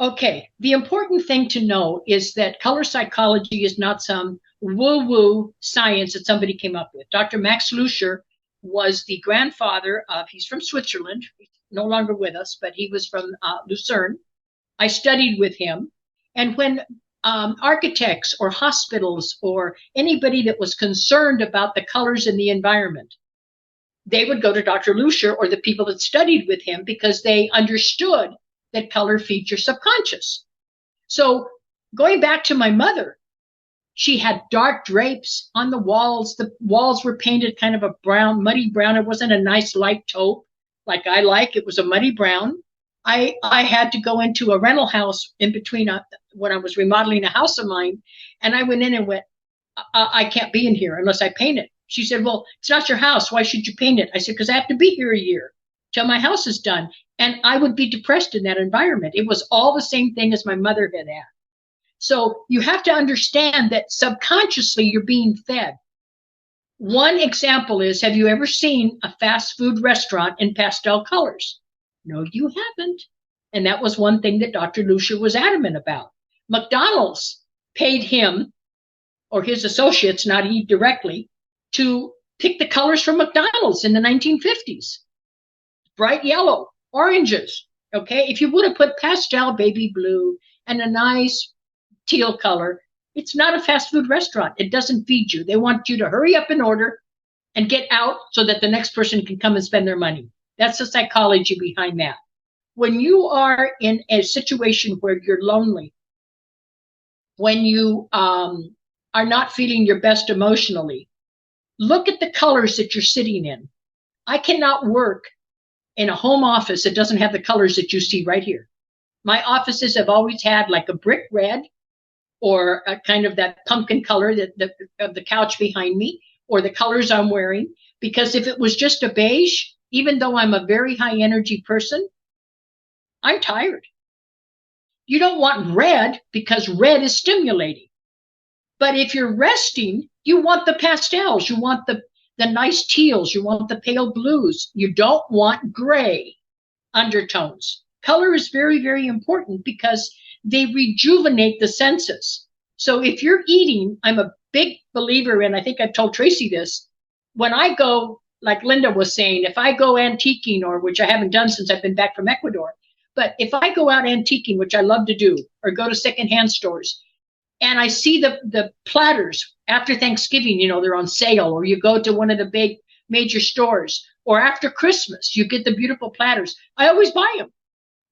Okay. The important thing to know is that color psychology is not some woo-woo science that somebody came up with. Dr. Max Lucher was the grandfather of, he's from Switzerland, he's no longer with us, but he was from Lucerne. I studied with him. And when architects or hospitals or anybody that was concerned about the colors in the environment, they would go to Dr. Lucher or the people that studied with him, because they understood that color feeds your subconscious. So going back to my mother, she had dark drapes on the walls. The walls were painted kind of a brown, muddy brown. It wasn't a nice light taupe like I like. It was a muddy brown. I had to go into a rental house in between when I was remodeling a house of mine. And I went in and went, I can't be in here unless I paint it. She said, well, it's not your house. Why should you paint it? I said, because I have to be here a year till my house is done. And I would be depressed in that environment. It was all the same thing as my mother had had. So you have to understand that subconsciously you're being fed. One example is, have you ever seen a fast food restaurant in pastel colors? No, you haven't. And that was one thing that Dr. Lucher was adamant about. McDonald's paid him or his associates, not he directly, to pick the colors from McDonald's in the 1950s. Bright yellow, oranges. Okay, if you would have put pastel baby blue and a nice teal color, it's not a fast food restaurant. It doesn't feed you. They want you to hurry up and order and get out so that the next person can come and spend their money. That's the psychology behind that. When you are in a situation where you're lonely, when you are not feeling your best emotionally, look at the colors that you're sitting in. I cannot work in a home office that doesn't have the colors that you see right here. My offices have always had like a brick red, or a kind of that pumpkin color of the couch behind me, or the colors I'm wearing. Because if it was just a beige, even though I'm a very high energy person, I'm tired. You don't want red because red is stimulating. But if you're resting, you want the pastels, you want the nice teals, you want the pale blues. You don't want gray undertones. Color is very, very important because they rejuvenate the senses. So if you're eating, I'm a big believer in, I think I've told Tracee this, when I go, like Linda was saying, if I go antiquing, or which I haven't done since I've been back from Ecuador, but if I go out antiquing, which I love to do, or go to secondhand stores, and I see the platters after Thanksgiving, they're on sale, or you go to one of the big major stores, or after Christmas, you get the beautiful platters. I always buy them.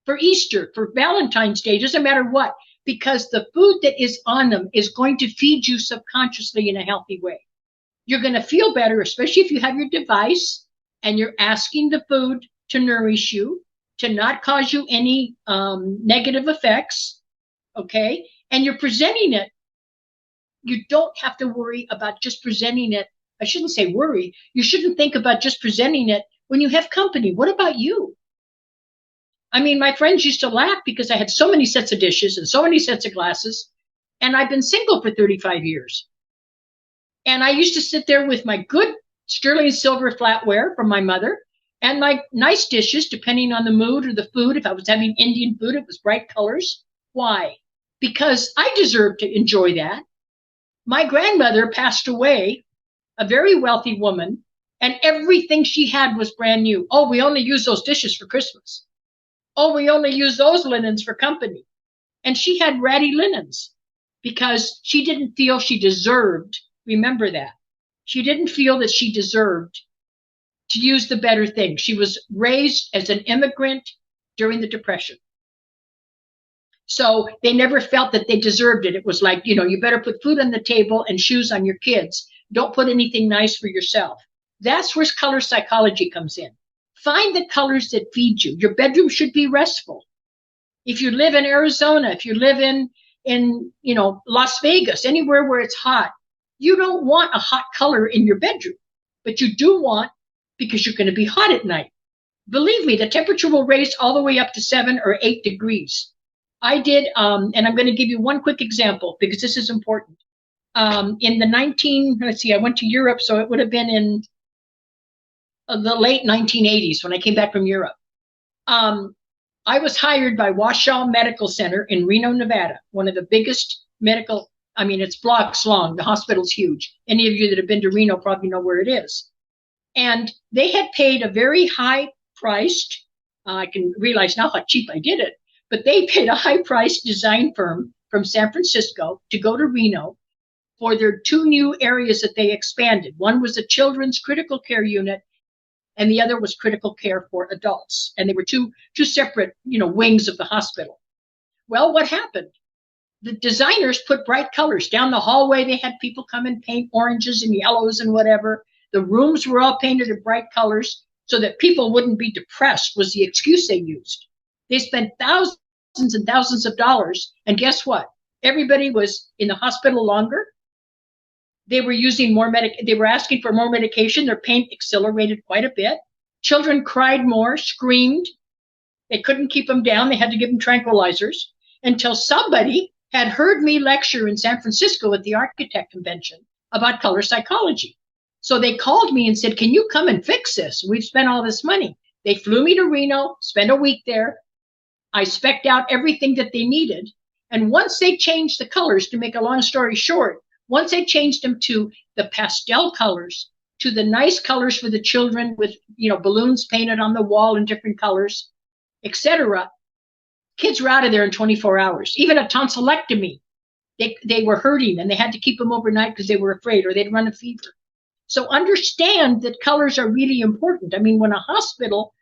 For Easter, for Valentine's Day, doesn't matter what, because the food that is on them is going to feed you subconsciously in a healthy way. You're going to feel better, especially if you have your device and you're asking the food to nourish you, to not cause you any negative effects, okay? And you're presenting it. You don't have to worry about just presenting it. I shouldn't say worry. You shouldn't think about just presenting it when you have company. What about you? I mean, my friends used to laugh because I had so many sets of dishes and so many sets of glasses, and I've been single for 35 years. And I used to sit there with my good sterling silver flatware from my mother and my nice dishes, depending on the mood or the food. If I was having Indian food, it was bright colors. Why? Because I deserve to enjoy that. My grandmother passed away, a very wealthy woman, and everything she had was brand new. Oh, we only use those dishes for Christmas. Oh, we only use those linens for company. And she had ratty linens because she didn't feel she deserved. Remember that. She didn't feel that she deserved to use the better thing. She was raised as an immigrant during the Depression. So they never felt that they deserved it. It was like, you better put food on the table and shoes on your kids. Don't put anything nice for yourself. That's where color psychology comes in. Find the colors that feed you. Your bedroom should be restful. If you live in Arizona, if you live in Las Vegas, anywhere where it's hot, you don't want a hot color in your bedroom, but you do want, because you're going to be hot at night. Believe me, the temperature will raise all the way up to 7 or 8 degrees. I did, and I'm going to give you one quick example because this is important. In the I went to Europe, so it would have been in the late 1980s when I came back from Europe. I was hired by Washoe Medical Center in Reno, Nevada, one of the biggest medical, it's blocks long. The hospital's huge. Any of you that have been to Reno probably know where it is. And they had paid a very high-priced, I can realize now how cheap I did it, but they paid a high-priced design firm from San Francisco to go to Reno for their 2 new areas that they expanded. One was a children's critical care unit, and the other was critical care for adults. And they were two separate, wings of the hospital. Well, what happened? The designers put bright colors down the hallway. They had people come and paint oranges and yellows and whatever. The rooms were all painted in bright colors so that people wouldn't be depressed was the excuse they used. They spent thousands and thousands of dollars. And guess what? Everybody was in the hospital longer. They were using they were asking for more medication. Their pain accelerated quite a bit. Children cried more, screamed. They couldn't keep them down. They had to give them tranquilizers until somebody had heard me lecture in San Francisco at the architect convention about color psychology. So they called me and said, can you come and fix this? We've spent all this money. They flew me to Reno, spent a week there. I spec'd out everything that they needed. And once they changed the colors, to make a long story short, once they changed them to the pastel colors, to the nice colors for the children with, balloons painted on the wall in different colors, etc., kids were out of there in 24 hours. Even a tonsillectomy, they were hurting and they had to keep them overnight because they were afraid or they'd run a fever. So understand that colors are really important. When a hospital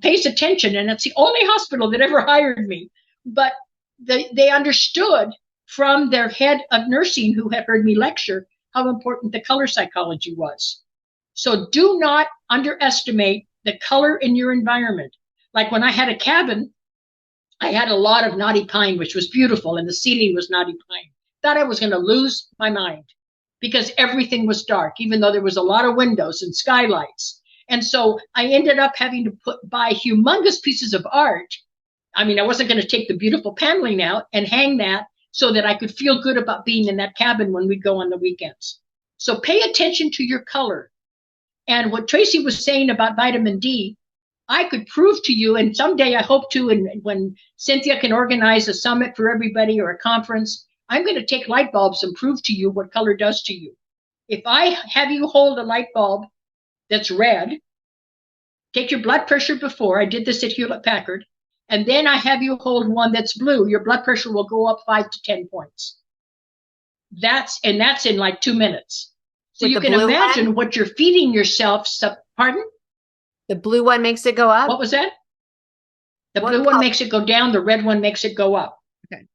pays attention, and it's the only hospital that ever hired me, but they understood from their head of nursing who had heard me lecture how important the color psychology was. So do not underestimate the color in your environment. Like when I had a cabin, I had a lot of knotty pine, which was beautiful, and the ceiling was knotty pine. Thought I was going to lose my mind because everything was dark, even though there was a lot of windows and skylights. And so I ended up having to buy humongous pieces of art. I wasn't going to take the beautiful paneling out and hang that so that I could feel good about being in that cabin when we'd go on the weekends. So pay attention to your color. And what Tracee was saying about vitamin D, I could prove to you, and someday I hope to, and when Cynthia can organize a summit for everybody or a conference, I'm going to take light bulbs and prove to you what color does to you. If I have you hold a light bulb that's red, take your blood pressure before, I did this at Hewlett Packard, and then I have you hold one that's blue, your blood pressure will go up 5 to 10 points. That's in like 2 minutes. So you can imagine what you're feeding yourself. Pardon? The blue one makes it go up? What was that? The blue one makes it go down. The red one makes it go up. Okay.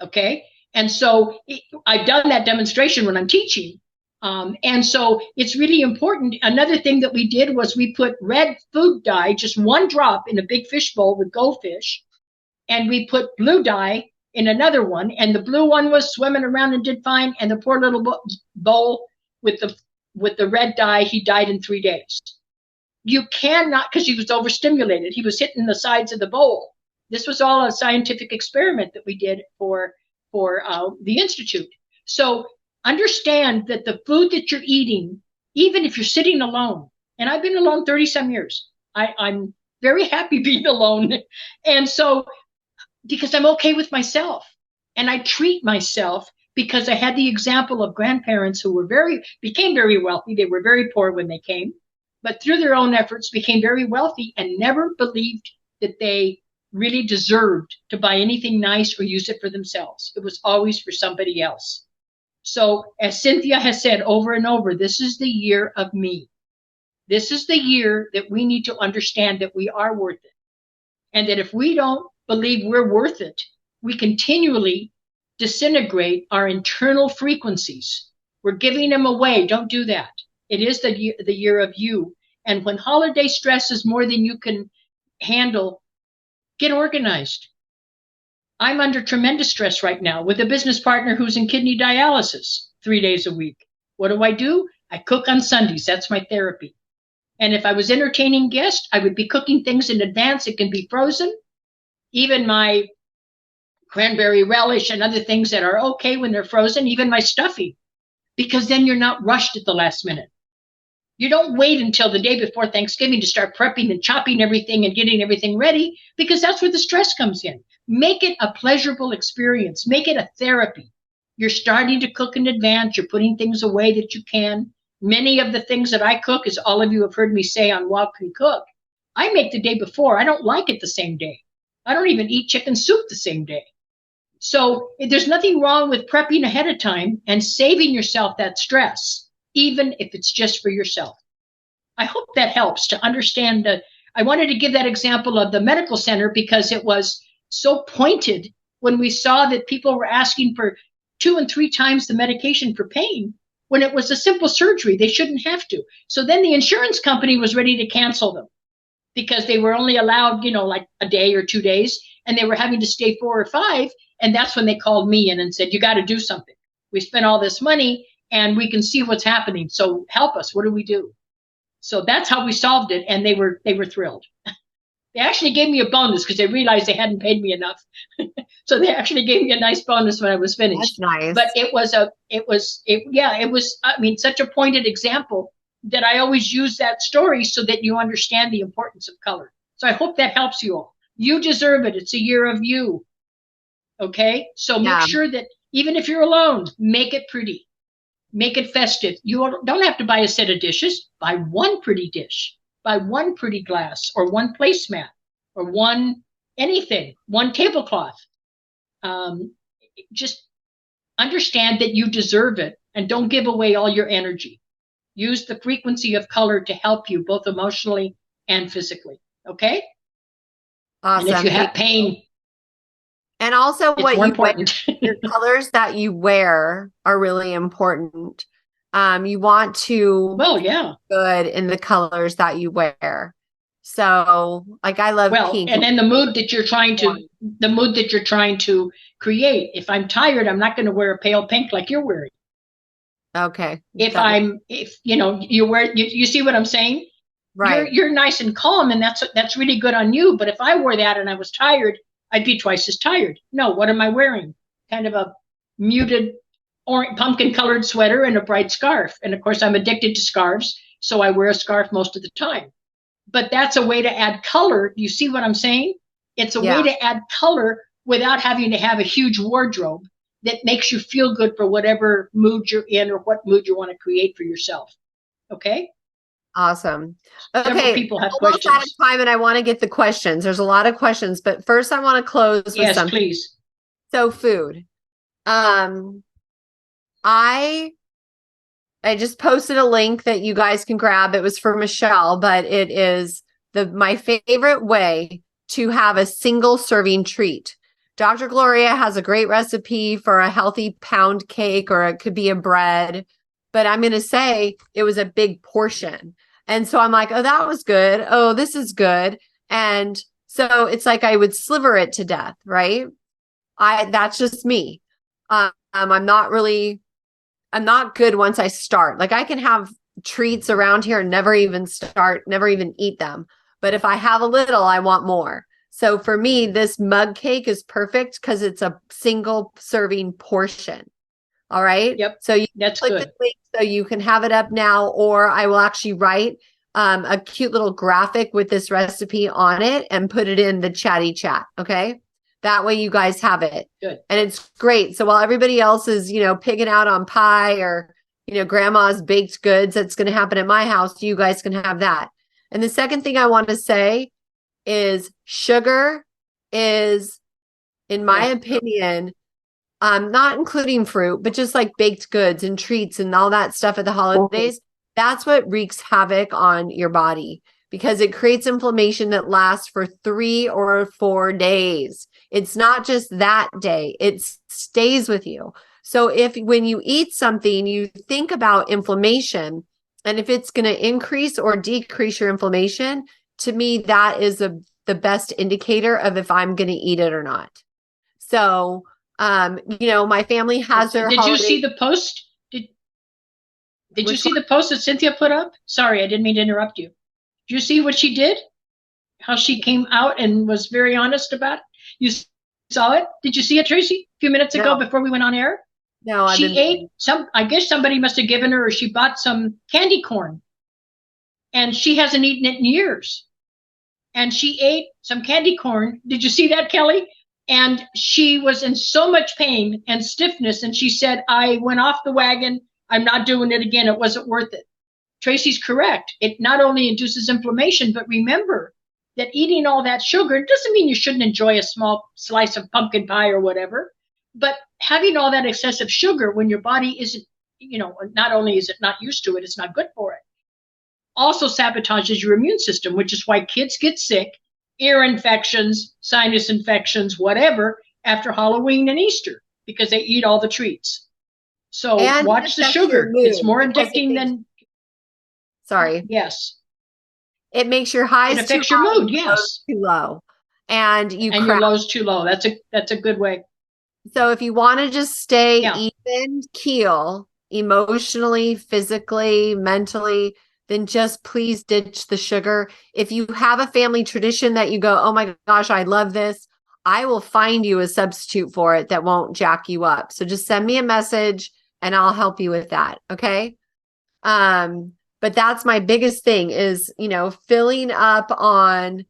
Okay. And so I've done that demonstration when I'm teaching. And so it's really important. Another thing that we did was we put red food dye, just 1 drop in a big fish bowl with goldfish. And we put blue dye in another one. And the blue one was swimming around and did fine. And the poor little bowl with the red dye, he died in 3 days. You cannot, because he was overstimulated. He was hitting the sides of the bowl. This was all a scientific experiment that we did for the Institute. So understand that the food that you're eating, even if you're sitting alone, and I've been alone 30-some years, I'm very happy being alone. And so, because I'm okay with myself, and I treat myself because I had the example of grandparents who became very wealthy. They were very poor when they came, but through their own efforts became very wealthy and never believed that they really deserved to buy anything nice or use it for themselves. It was always for somebody else. So as Cynthia has said over and over, this is the year of me. This is the year that we need to understand that we are worth it. And that if we don't believe we're worth it, we continually disintegrate our internal frequencies. We're giving them away. Don't do that. It is the year of you. And when holiday stress is more than you can handle, get organized. I'm under tremendous stress right now with a business partner who's in kidney dialysis 3 days a week. What do? I cook on Sundays. That's my therapy. And if I was entertaining guests, I would be cooking things in advance. It can be frozen. Even my cranberry relish and other things that are okay when they're frozen, even my stuffing, because then you're not rushed at the last minute. You don't wait until the day before Thanksgiving to start prepping and chopping everything and getting everything ready, because that's where the stress comes in. Make it a pleasurable experience. Make it a therapy. You're starting to cook in advance. You're putting things away that you can. Many of the things that I cook, as all of you have heard me say on WoW Can Cook, I make the day before. I don't like it the same day. I don't even eat chicken soup the same day. So there's nothing wrong with prepping ahead of time and saving yourself that stress, even if it's just for yourself. I hope that helps to understand that. I wanted to give that example of the medical center because it was so pointed when we saw that people were asking for 2 and 3 times the medication for pain when it was a simple surgery. They shouldn't have to. So then the insurance company was ready to cancel them because they were only allowed, like a day or 2 days, and they were having to stay 4 or 5. And that's when they called me in and said, you got to do something. We spent all this money and we can see what's happening. So help us. What do we do? So that's how we solved it. And they were thrilled. They actually gave me a bonus because they realized they hadn't paid me enough. So they actually gave me a nice bonus when I was finished. That's nice. But it was such a pointed example that I always use that story so that you understand the importance of color. So I hope that helps you all. You deserve it. It's a year of you. Okay? So make sure that even if you're alone, make it pretty. Make it festive. You don't have to buy a set of dishes. Buy one pretty dish. Buy one pretty glass or one placemat or one tablecloth. Just understand that you deserve it and don't give away all your energy. Use the frequency of color to help you both emotionally and physically. Okay? Awesome. And if you have pain, and also it's what more you important. wear, the colors that you wear are really important. You want to good in the colors that you wear. So like I love pink. And then the mood that you're trying to create. If I'm tired, I'm not going to wear a pale pink like you're wearing. Okay. You see what I'm saying? Right. You're nice and calm, and that's really good on you. But if I wore that and I was tired, I'd be twice as tired. No, what am I wearing? Kind of a muted orange, pumpkin-colored sweater and a bright scarf. And of course, I'm addicted to scarves, so I wear a scarf most of the time. But that's a way to add color. You see what I'm saying? It's a way to add color without having to have a huge wardrobe that makes you feel good for whatever mood you're in or what mood you want to create for yourself. Okay? Awesome. Several Okay, people have almost questions. out of time, and I want to get the questions. There's a lot of questions, but first I want to close with something. Yes, please. So food. I just posted a link that you guys can grab. It was for Michelle, but it is my favorite way to have a single serving treat. Dr. Gloria has a great recipe for a healthy pound cake, or it could be a bread, but I'm going to say it was a big portion. And so I'm like, oh, that was good. Oh, this is good. And so it's like I would sliver it to death, right? That's just me. I'm not good once I start. Like I can have treats around here and never even eat them. But if I have a little, I want more. So for me, this mug cake is perfect because it's a single serving portion. All right. Yep. So you that's click good. the link so you can have it up now, or I will actually write a cute little graphic with this recipe on it and put it in the chatty chat. Okay. That way you guys have it. Good. And it's great. So while everybody else is, pigging out on pie or, grandma's baked goods, that's going to happen at my house, you guys can have that. And the second thing I want to say is sugar is, in my opinion, not including fruit, but just like baked goods and treats and all that stuff at the holidays. That's what wreaks havoc on your body because it creates inflammation that lasts for 3 or 4 days. It's not just that day, it stays with you. So if when you eat something, you think about inflammation, and if it's going to increase or decrease your inflammation, to me, that is the best indicator of if I'm going to eat it or not. So, my family has their Did you see the post? Did you see the post that Cynthia put up? Sorry, I didn't mean to interrupt you. Did you see what she did? How she came out and was very honest about it? You saw it? Did you see it, Tracee? A few minutes ago before we went on air? No, I didn't. She ate I guess somebody must have given her, or she bought some candy corn. And she hasn't eaten it in years. And she ate some candy corn. Did you see that, Kelly? And she was in so much pain and stiffness. And she said, I went off the wagon. I'm not doing it again. It wasn't worth it. Tracy's correct. It not only induces inflammation, but remember that eating all that sugar doesn't mean you shouldn't enjoy a small slice of pumpkin pie or whatever. But having all that excessive sugar when your body isn't, not only is it not used to it, it's not good for it. Also sabotages your immune system, which is why kids get sick, ear infections, sinus infections, whatever, after Halloween and Easter, because they eat all the treats. So And watch the sugar. It's more addicting than. Sorry. Yes. It makes your highs It affects your mood. Yes. Too low, and your lows too low. That's a good way. So if you want to just stay even keel, emotionally, physically, mentally, then just please ditch the sugar. If you have a family tradition that you go, oh my gosh, I love this, I will find you a substitute for it that won't jack you up. So just send me a message and I'll help you with that. Okay. But that's my biggest thing is, filling up on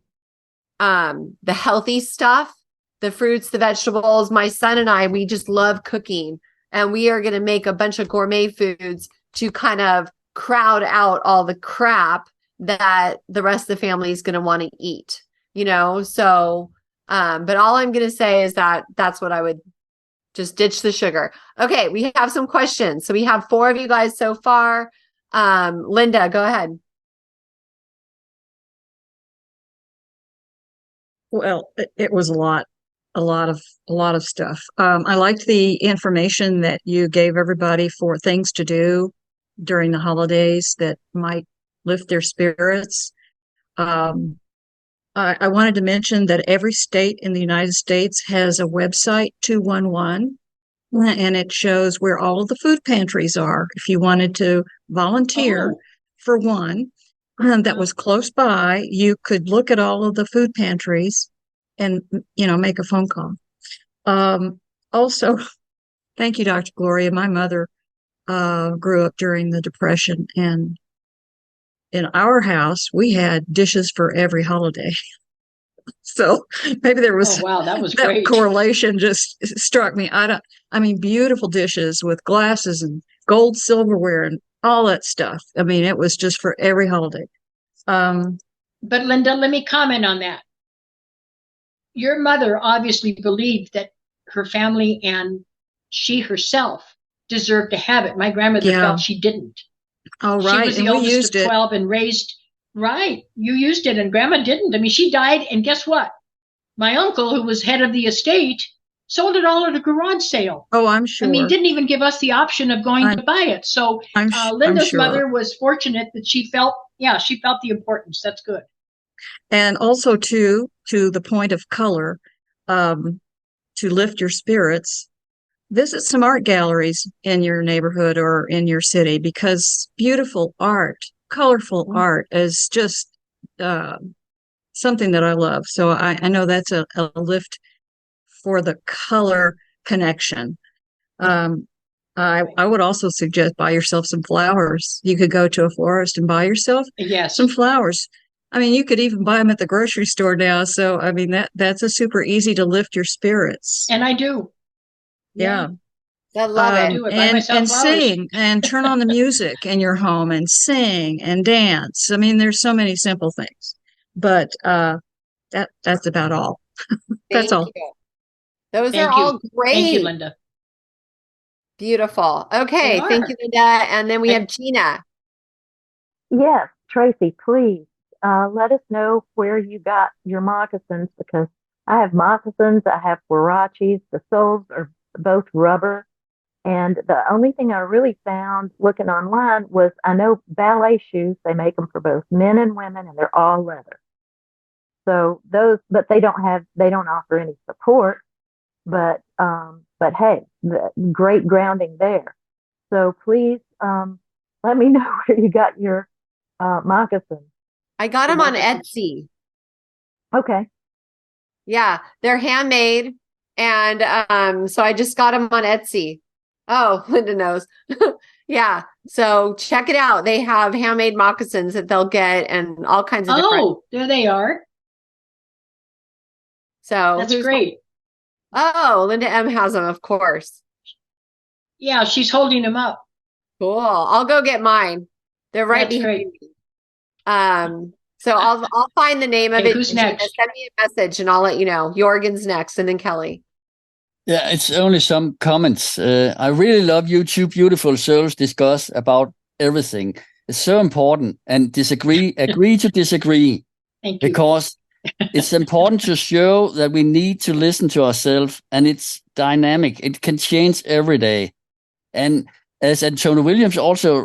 the healthy stuff, the fruits, the vegetables. My son and I, we just love cooking, and we are going to make a bunch of gourmet foods to kind of crowd out all the crap that the rest of the family is going to want to eat, so, but all I'm going to say is that that's what I would just ditch the sugar. Okay. We have some questions. So we have 4 of you guys so far. Linda, go ahead. Well, it was a lot of stuff. I liked the information that you gave everybody for things to do during the holidays that might lift their spirits. I wanted to mention that every state in the United States has a website, 211, and it shows where all of the food pantries are. If you wanted to volunteer for one that was close by, you could look at all of the food pantries and, make a phone call. Also, thank you, Dr. Gloria. My mother grew up during the Depression, and in our house, we had dishes for every holiday. So maybe there was that was that great. correlation just struck me. Beautiful dishes with glasses and gold silverware and all that stuff. It was just for every holiday. But Linda, let me comment on that. Your mother obviously believed that her family and she herself deserved to have it. My grandmother felt she didn't. Oh, right. She was the oldest of 12 and raised. Right. You used it and grandma didn't. She died. And guess what? My uncle, who was head of the estate, sold it all at a garage sale. Oh, I'm sure. Didn't even give us the option of going to buy it. So Linda's mother was fortunate that she felt the importance. That's good. And also to the point of color, to lift your spirits, visit some art galleries in your neighborhood or in your city, because beautiful art, colorful art is just something that I love. So I know that's a lift for the color connection. I would also suggest buy yourself some flowers. You could go to a florist and buy yourself some flowers. You could even buy them at the grocery store now. So, that's a super easy to lift your spirits. And I do. Yeah. I love it. And sing and turn on the music in your home and sing and dance. There's so many simple things, but That's about all. That's Thank all. you. Those Thank are you. all great. Thank you, Linda. Beautiful. Okay. They Thank are. you, Linda. And then we have Gina. Yes, Tracee, please let us know where you got your moccasins because I have moccasins, I have huaraches. The soles are both rubber. And the only thing I really found looking online was I know ballet shoes, they make them for both men and women, and they're all leather. So those, but they don't offer any support. But hey, great grounding there. So please let me know where you got your moccasins. I got them on Etsy. Okay. Yeah, they're handmade. And so I just got them on Etsy. Oh, Linda knows. Yeah. So check it out. They have handmade moccasins that they'll get and all kinds of different. Oh, there they are. So That's great. Oh, Linda M has them, of course. Yeah, she's holding them up. Cool. I'll go get mine. They're right That's behind great. me. So I'll find the name of Okay, it. who's Gina, next? send me a message and I'll let you know. Jorgen's next, and then Kelly. Yeah, it's only some comments. I really love you two beautiful souls discuss about everything. It's so important, and agree to disagree, Thank you. because it's important to show that we need to listen to ourselves, and it's dynamic. It can change every day. And as Antonio Williams also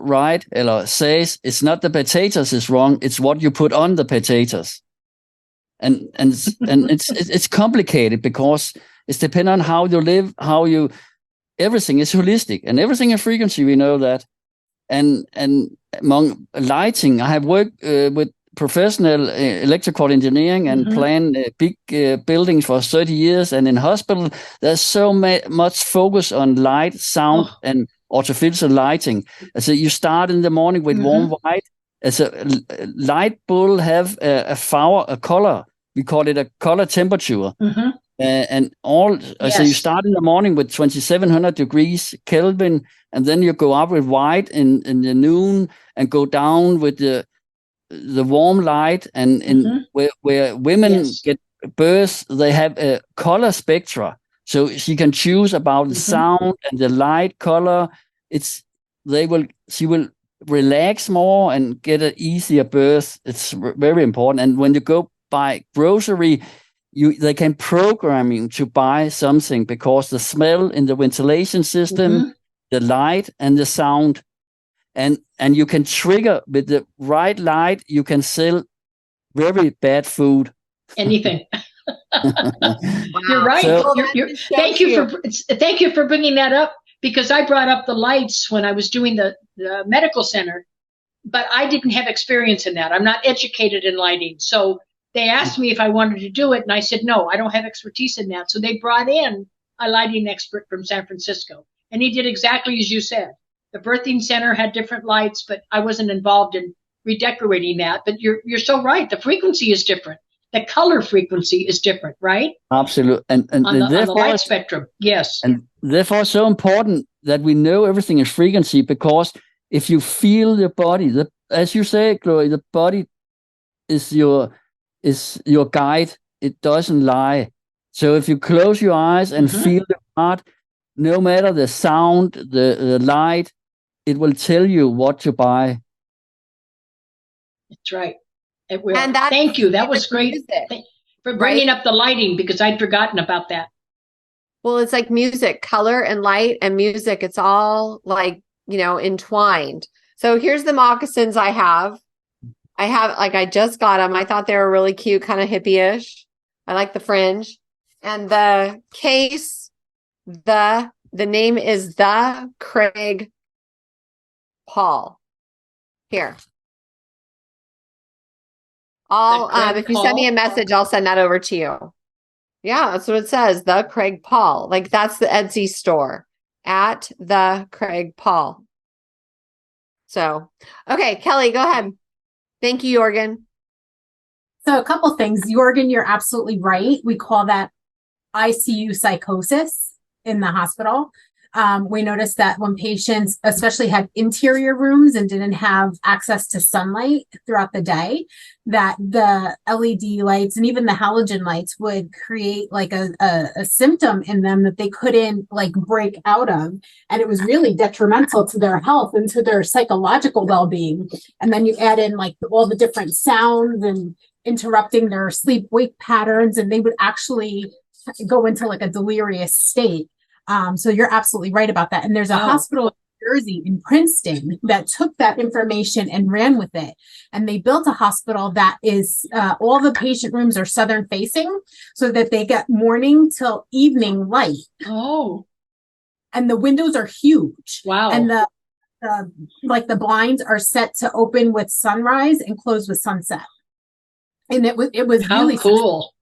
says, it's not the potatoes is wrong, it's what you put on the potatoes. And it's complicated because it's dependent on how you live, everything is holistic, and everything is frequency. We know that. And among lighting, I have worked with professional electrical engineering and planned big buildings for 30 years. And in hospital, there's so much focus on light, sound, and artificial lighting. So you start in the morning with warm white. As a light bulb have a color. We call it a color temperature. And so you start in the morning with 2700 degrees Kelvin, and then you go up with white in the noon and go down with the warm light. And where women get birth, they have a color spectra. So she can choose about the sound and the light color. She will relax more and get an easier birth. It's very important. And when you go buy grocery, they can program you to buy something because the smell in the ventilation system, the light and the sound, and you can trigger with the right light. You can sell very bad food. Anything. You're right. So, thank you for bringing that up, because I brought up the lights when I was doing the medical center, but I didn't have experience in that. I'm not educated in lighting. So they asked me if I wanted to do it, and I said, no, I don't have expertise in that. So they brought in a lighting expert from San Francisco, and he did exactly as you said. The birthing center had different lights, but I wasn't involved in redecorating that. But you're so right. The frequency is different. The color frequency is different, right? Absolutely. And on the light spectrum, yes. And therefore, it's so important that we know everything is frequency, because if you feel the body, as you say, Gloria, the body is your guide. It doesn't lie. So if you close your eyes and feel the heart, no matter the sound, the light, it will tell you what to buy. That's right. It will. And thank you. That was great for bringing up the lighting, because I'd forgotten about that. Well, it's like music, color and light and music. It's all like, entwined. So here's the moccasins I have. I just got them. I thought they were really cute, kind of hippie-ish. I like the fringe. And the case, the name is the Craig Paul. Here. If you send me a message, I'll send that over to you. Yeah, that's what it says. The Craig Paul. Like, that's the Etsy store, at the Craig Paul. So, okay, Kelly, go ahead. Thank you, Jorgen. So a couple things. Jorgen, you're absolutely right. We call that ICU psychosis in the hospital. We noticed that when patients especially had interior rooms and didn't have access to sunlight throughout the day, that the LED lights and even the halogen lights would create like a symptom in them that they couldn't like break out of. And it was really detrimental to their health and to their psychological well-being. And then you add in like all the different sounds and interrupting their sleep-wake patterns, and they would actually go into like a delirious state. So you're absolutely right about that. And there's a hospital in Jersey, in Princeton, that took that information and ran with it. And they built a hospital that is all the patient rooms are southern facing, so that they get morning till evening light. Oh, And the windows are huge. wow. And the like the blinds are set to open with sunrise and close with sunset. And it was How really cool.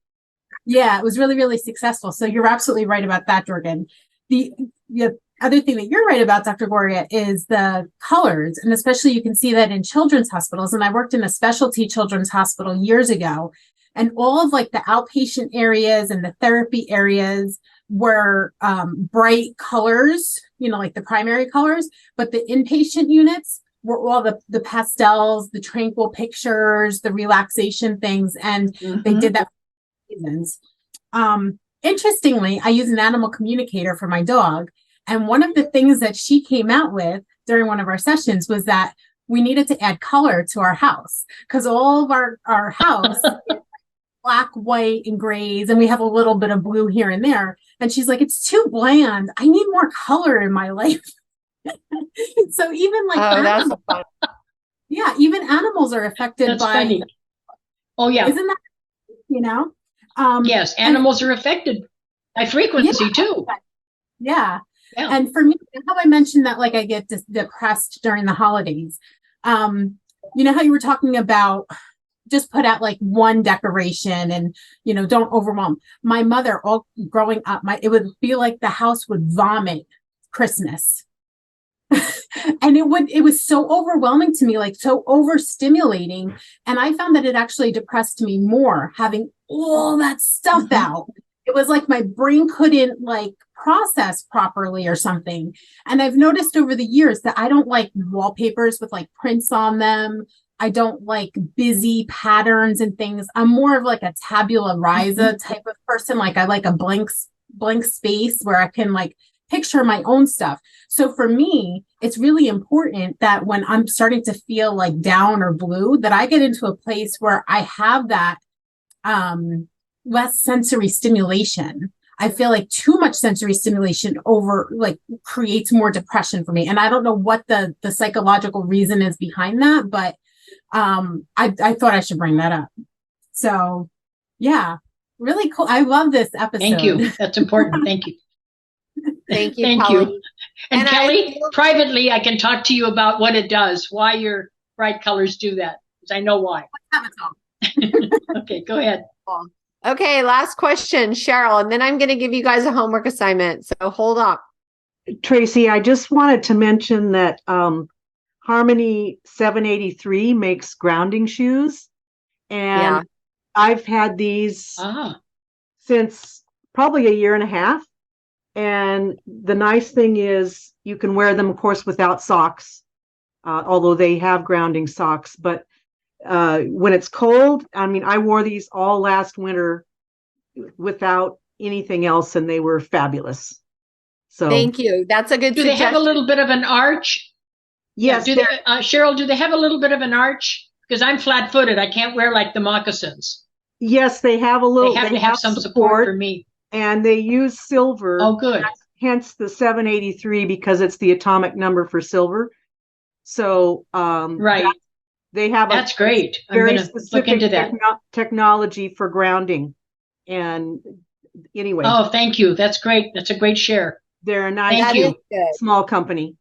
Yeah, it was really, really successful. So you're absolutely right about that, Jorgen. The other thing that you're right about, Dr. Gloria, is the colors. And especially you can see that in children's hospitals. And I worked in a specialty children's hospital years ago. And all of like the outpatient areas and the therapy areas were bright colors, like the primary colors. But the inpatient units were all the pastels, the tranquil pictures, the relaxation things. And they did that for reasons. Interestingly, I use an animal communicator for my dog. And one of the things that she came out with during one of our sessions was that we needed to add color to our house, because all of our house is black, white, and grays, and we have a little bit of blue here and there. And she's like, it's too bland. I need more color in my life. So even like that's animals, fun. yeah, even animals are affected That's by. funny. Oh, yeah. Isn't that, Yes, animals are affected by frequency too. Yeah. Yeah. And for me, how I mentioned that, like, I get depressed during the holidays. How you were talking about just put out like one decoration and, don't overwhelm. My mother, all growing up, it would be like the house would vomit Christmas. And it was so overwhelming to me, like so overstimulating. And I found that it actually depressed me more having all that stuff out. It was like my brain couldn't like process properly or something. And I've noticed over the years that I don't like wallpapers with like prints on them. I don't like busy patterns and things. I'm more of like a tabula rasa type of person. Like I like a blank space where I can like picture my own stuff. So for me, it's really important that when I'm starting to feel like down or blue, that I get into a place where I have that less sensory stimulation. I feel like too much sensory stimulation creates more depression for me. And I don't know what the psychological reason is behind that, but I thought I should bring that up. So yeah, really cool. I love this episode. Thank you. That's important. Thank you. Thank you, Thank Kelly. you. And Kelly, privately, I can talk to you about what it does, why your bright colors do that, because I know why. Okay, go ahead. Okay, last question, Cheryl, and then I'm going to give you guys a homework assignment. So hold on. Tracee, I just wanted to mention that Harmony 783 makes grounding shoes. And I've had these since probably a year and a half. And the nice thing is you can wear them, of course, without socks, although they have grounding socks. But when it's cold, I wore these all last winter without anything else, and they were fabulous. So thank you. That's a good suggestion. They have a little bit of an arch? Yes. Cheryl, do they have a little bit of an arch? Because I'm flat-footed. I can't wear like the moccasins. Yes, they have a little. They have to have some support for me. And they use silver. Oh, good. Hence the 783, because it's the atomic number for silver. So right. They have that's great. Very specific look into that. Technology for grounding. And anyway. Oh, thank you. That's great. That's a great share. They're a nice small company.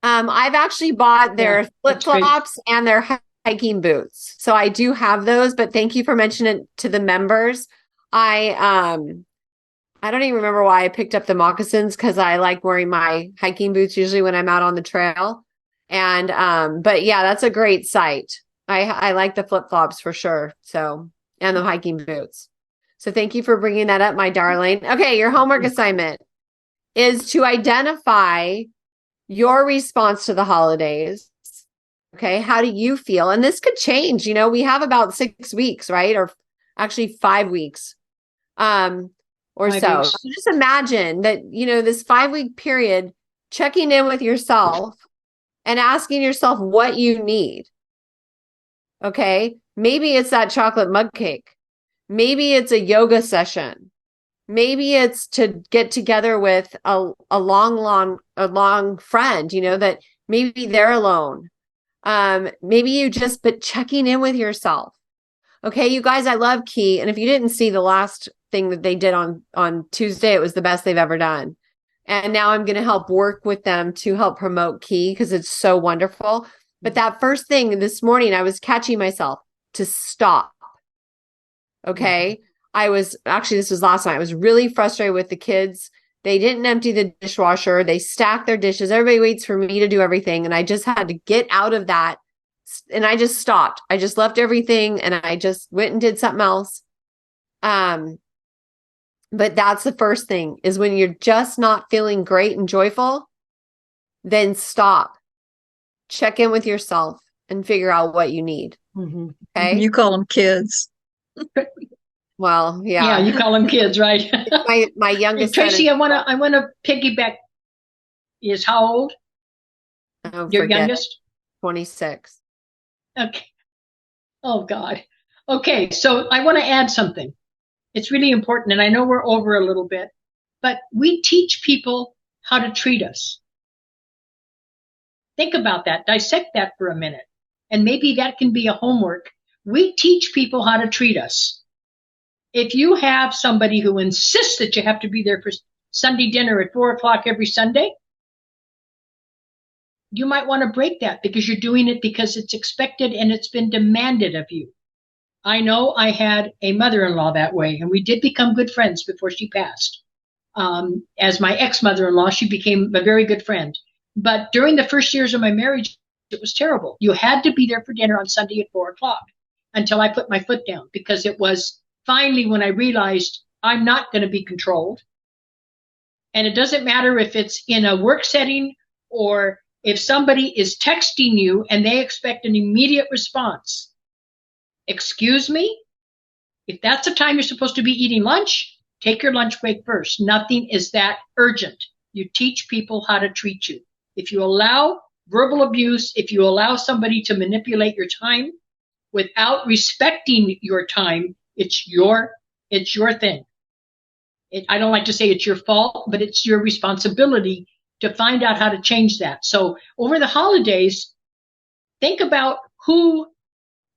I've actually bought their flip-flops and their hiking boots. So I do have those, but thank you for mentioning it to the members. I don't even remember why I picked up the moccasins, because I like wearing my hiking boots usually when I'm out on the trail. And but yeah, that's a great site. I like the flip-flops for sure. So, and the hiking boots. So thank you for bringing that up, my darling. Okay, your homework assignment. is to identify your response to the holidays. Okay. How do you feel? And this could change. You know, we have about 6 weeks, right? Or actually 5 weeks. Or 5 so. weeks. So just imagine that, you know, this 5-week period, checking in with yourself and asking yourself what you need. Okay. Maybe it's that chocolate mug cake. Maybe it's a yoga session. Maybe it's to get together with a long friend, you know, that maybe they're alone. Maybe you just, but checking in with yourself. Okay, you guys, I love Key. And if you didn't see the last thing that they did on Tuesday, it was the best they've ever done. And now I'm going to help work with them to help promote Key because it's so wonderful. But that first thing this morning, I was catching myself to stop. Okay. This was last night. I was really frustrated with the kids. They didn't empty the dishwasher. They stacked their dishes. Everybody waits for me to do everything. And I just had to get out of that. And I just stopped. I just left everything and I just went and did something else. But that's the first thing is when you're just not feeling great and joyful, then stop, check in with yourself and figure out what you need. Mm-hmm. Okay. You call them kids. Well, yeah. Yeah, you call them kids, right? my youngest Tracee, son I want to piggyback. Is how old? Your youngest? 26. Okay. Oh God. Okay, so I want to add something. It's really important, and I know we're over a little bit, but we teach people how to treat us. Think about that. Dissect that for a minute. And maybe that can be a homework. We teach people how to treat us. If you have somebody who insists that you have to be there for Sunday dinner at 4:00 every Sunday, you might want to break that because you're doing it because it's expected and it's been demanded of you. I know I had a mother-in-law that way, and we did become good friends before she passed. As my ex-mother-in-law, she became a very good friend. But during the first years of my marriage, it was terrible. You had to be there for dinner on Sunday at 4:00 until I put my foot down, because it was finally when I realized I'm not going to be controlled. And it doesn't matter if it's in a work setting or if somebody is texting you and they expect an immediate response. Excuse me? If that's the time you're supposed to be eating lunch, take your lunch break first. Nothing is that urgent. You teach people how to treat you. If you allow verbal abuse, if you allow somebody to manipulate your time without respecting your time, it's your thing. I don't like to say it's your fault, but it's your responsibility to find out how to change that. So over the holidays, think about who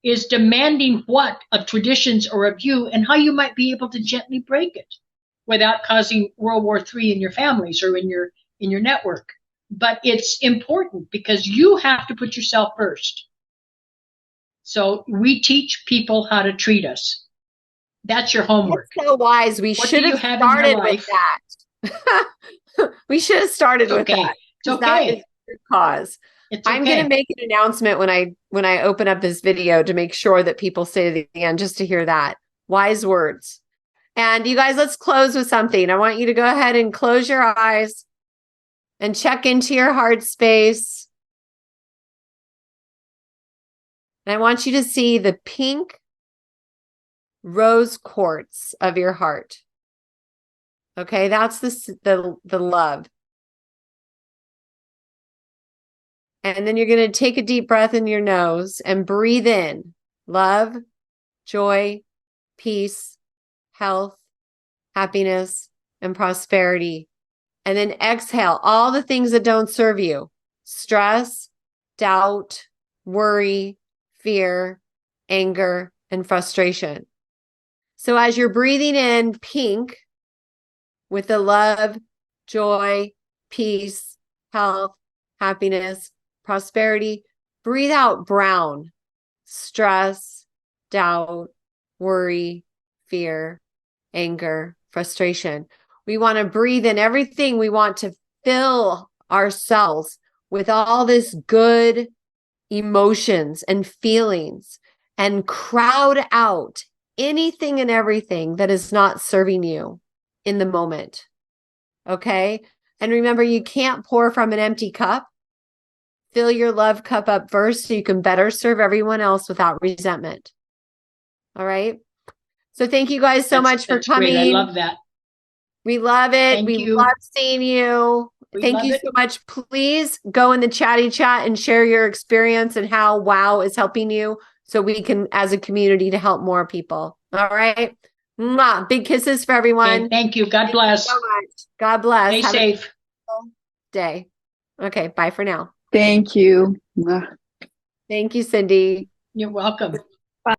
is demanding what of traditions or of you, and how you might be able to gently break it without causing World War III in your families or in your network. But it's important because you have to put yourself first. So we teach people how to treat us. That's your homework. That's so wise. We should have started with that. We should have started with that. It's okay. That is your cause. It's okay. I'm going to make an announcement when I open up this video to make sure that people stay to the end just to hear that. Wise words. And you guys, let's close with something. I want you to go ahead and close your eyes and check into your heart space. And I want you to see the pink rose quartz of your heart. Okay, that's the love. And then you're going to take a deep breath in your nose and breathe in love, joy, peace, health, happiness, and prosperity. And then exhale all the things that don't serve you: stress, doubt, worry, fear, anger, and frustration. So as you're breathing in pink with the love, joy, peace, health, happiness, prosperity, breathe out brown, stress, doubt, worry, fear, anger, frustration. We want to breathe in everything. We want to fill ourselves with all this good emotions and feelings and crowd out anything and everything that is not serving you in the moment. Okay? And remember, you can't pour from an empty cup. Fill your love cup up first so you can better serve everyone else without resentment. All right. So thank you guys so much for coming. Great. I love that. We love it. Thank We you. love seeing you. Thank you so much. Please go in the chatty chat and share your experience and how WoW is helping you so we can, as a community, to help more people. All right. Mwah. Big kisses for everyone. Okay, thank you. God bless. Thank you so much. God bless. Stay Have safe. a good day. Okay. Bye for now. Thank you. Thank you, Cindy. You're welcome.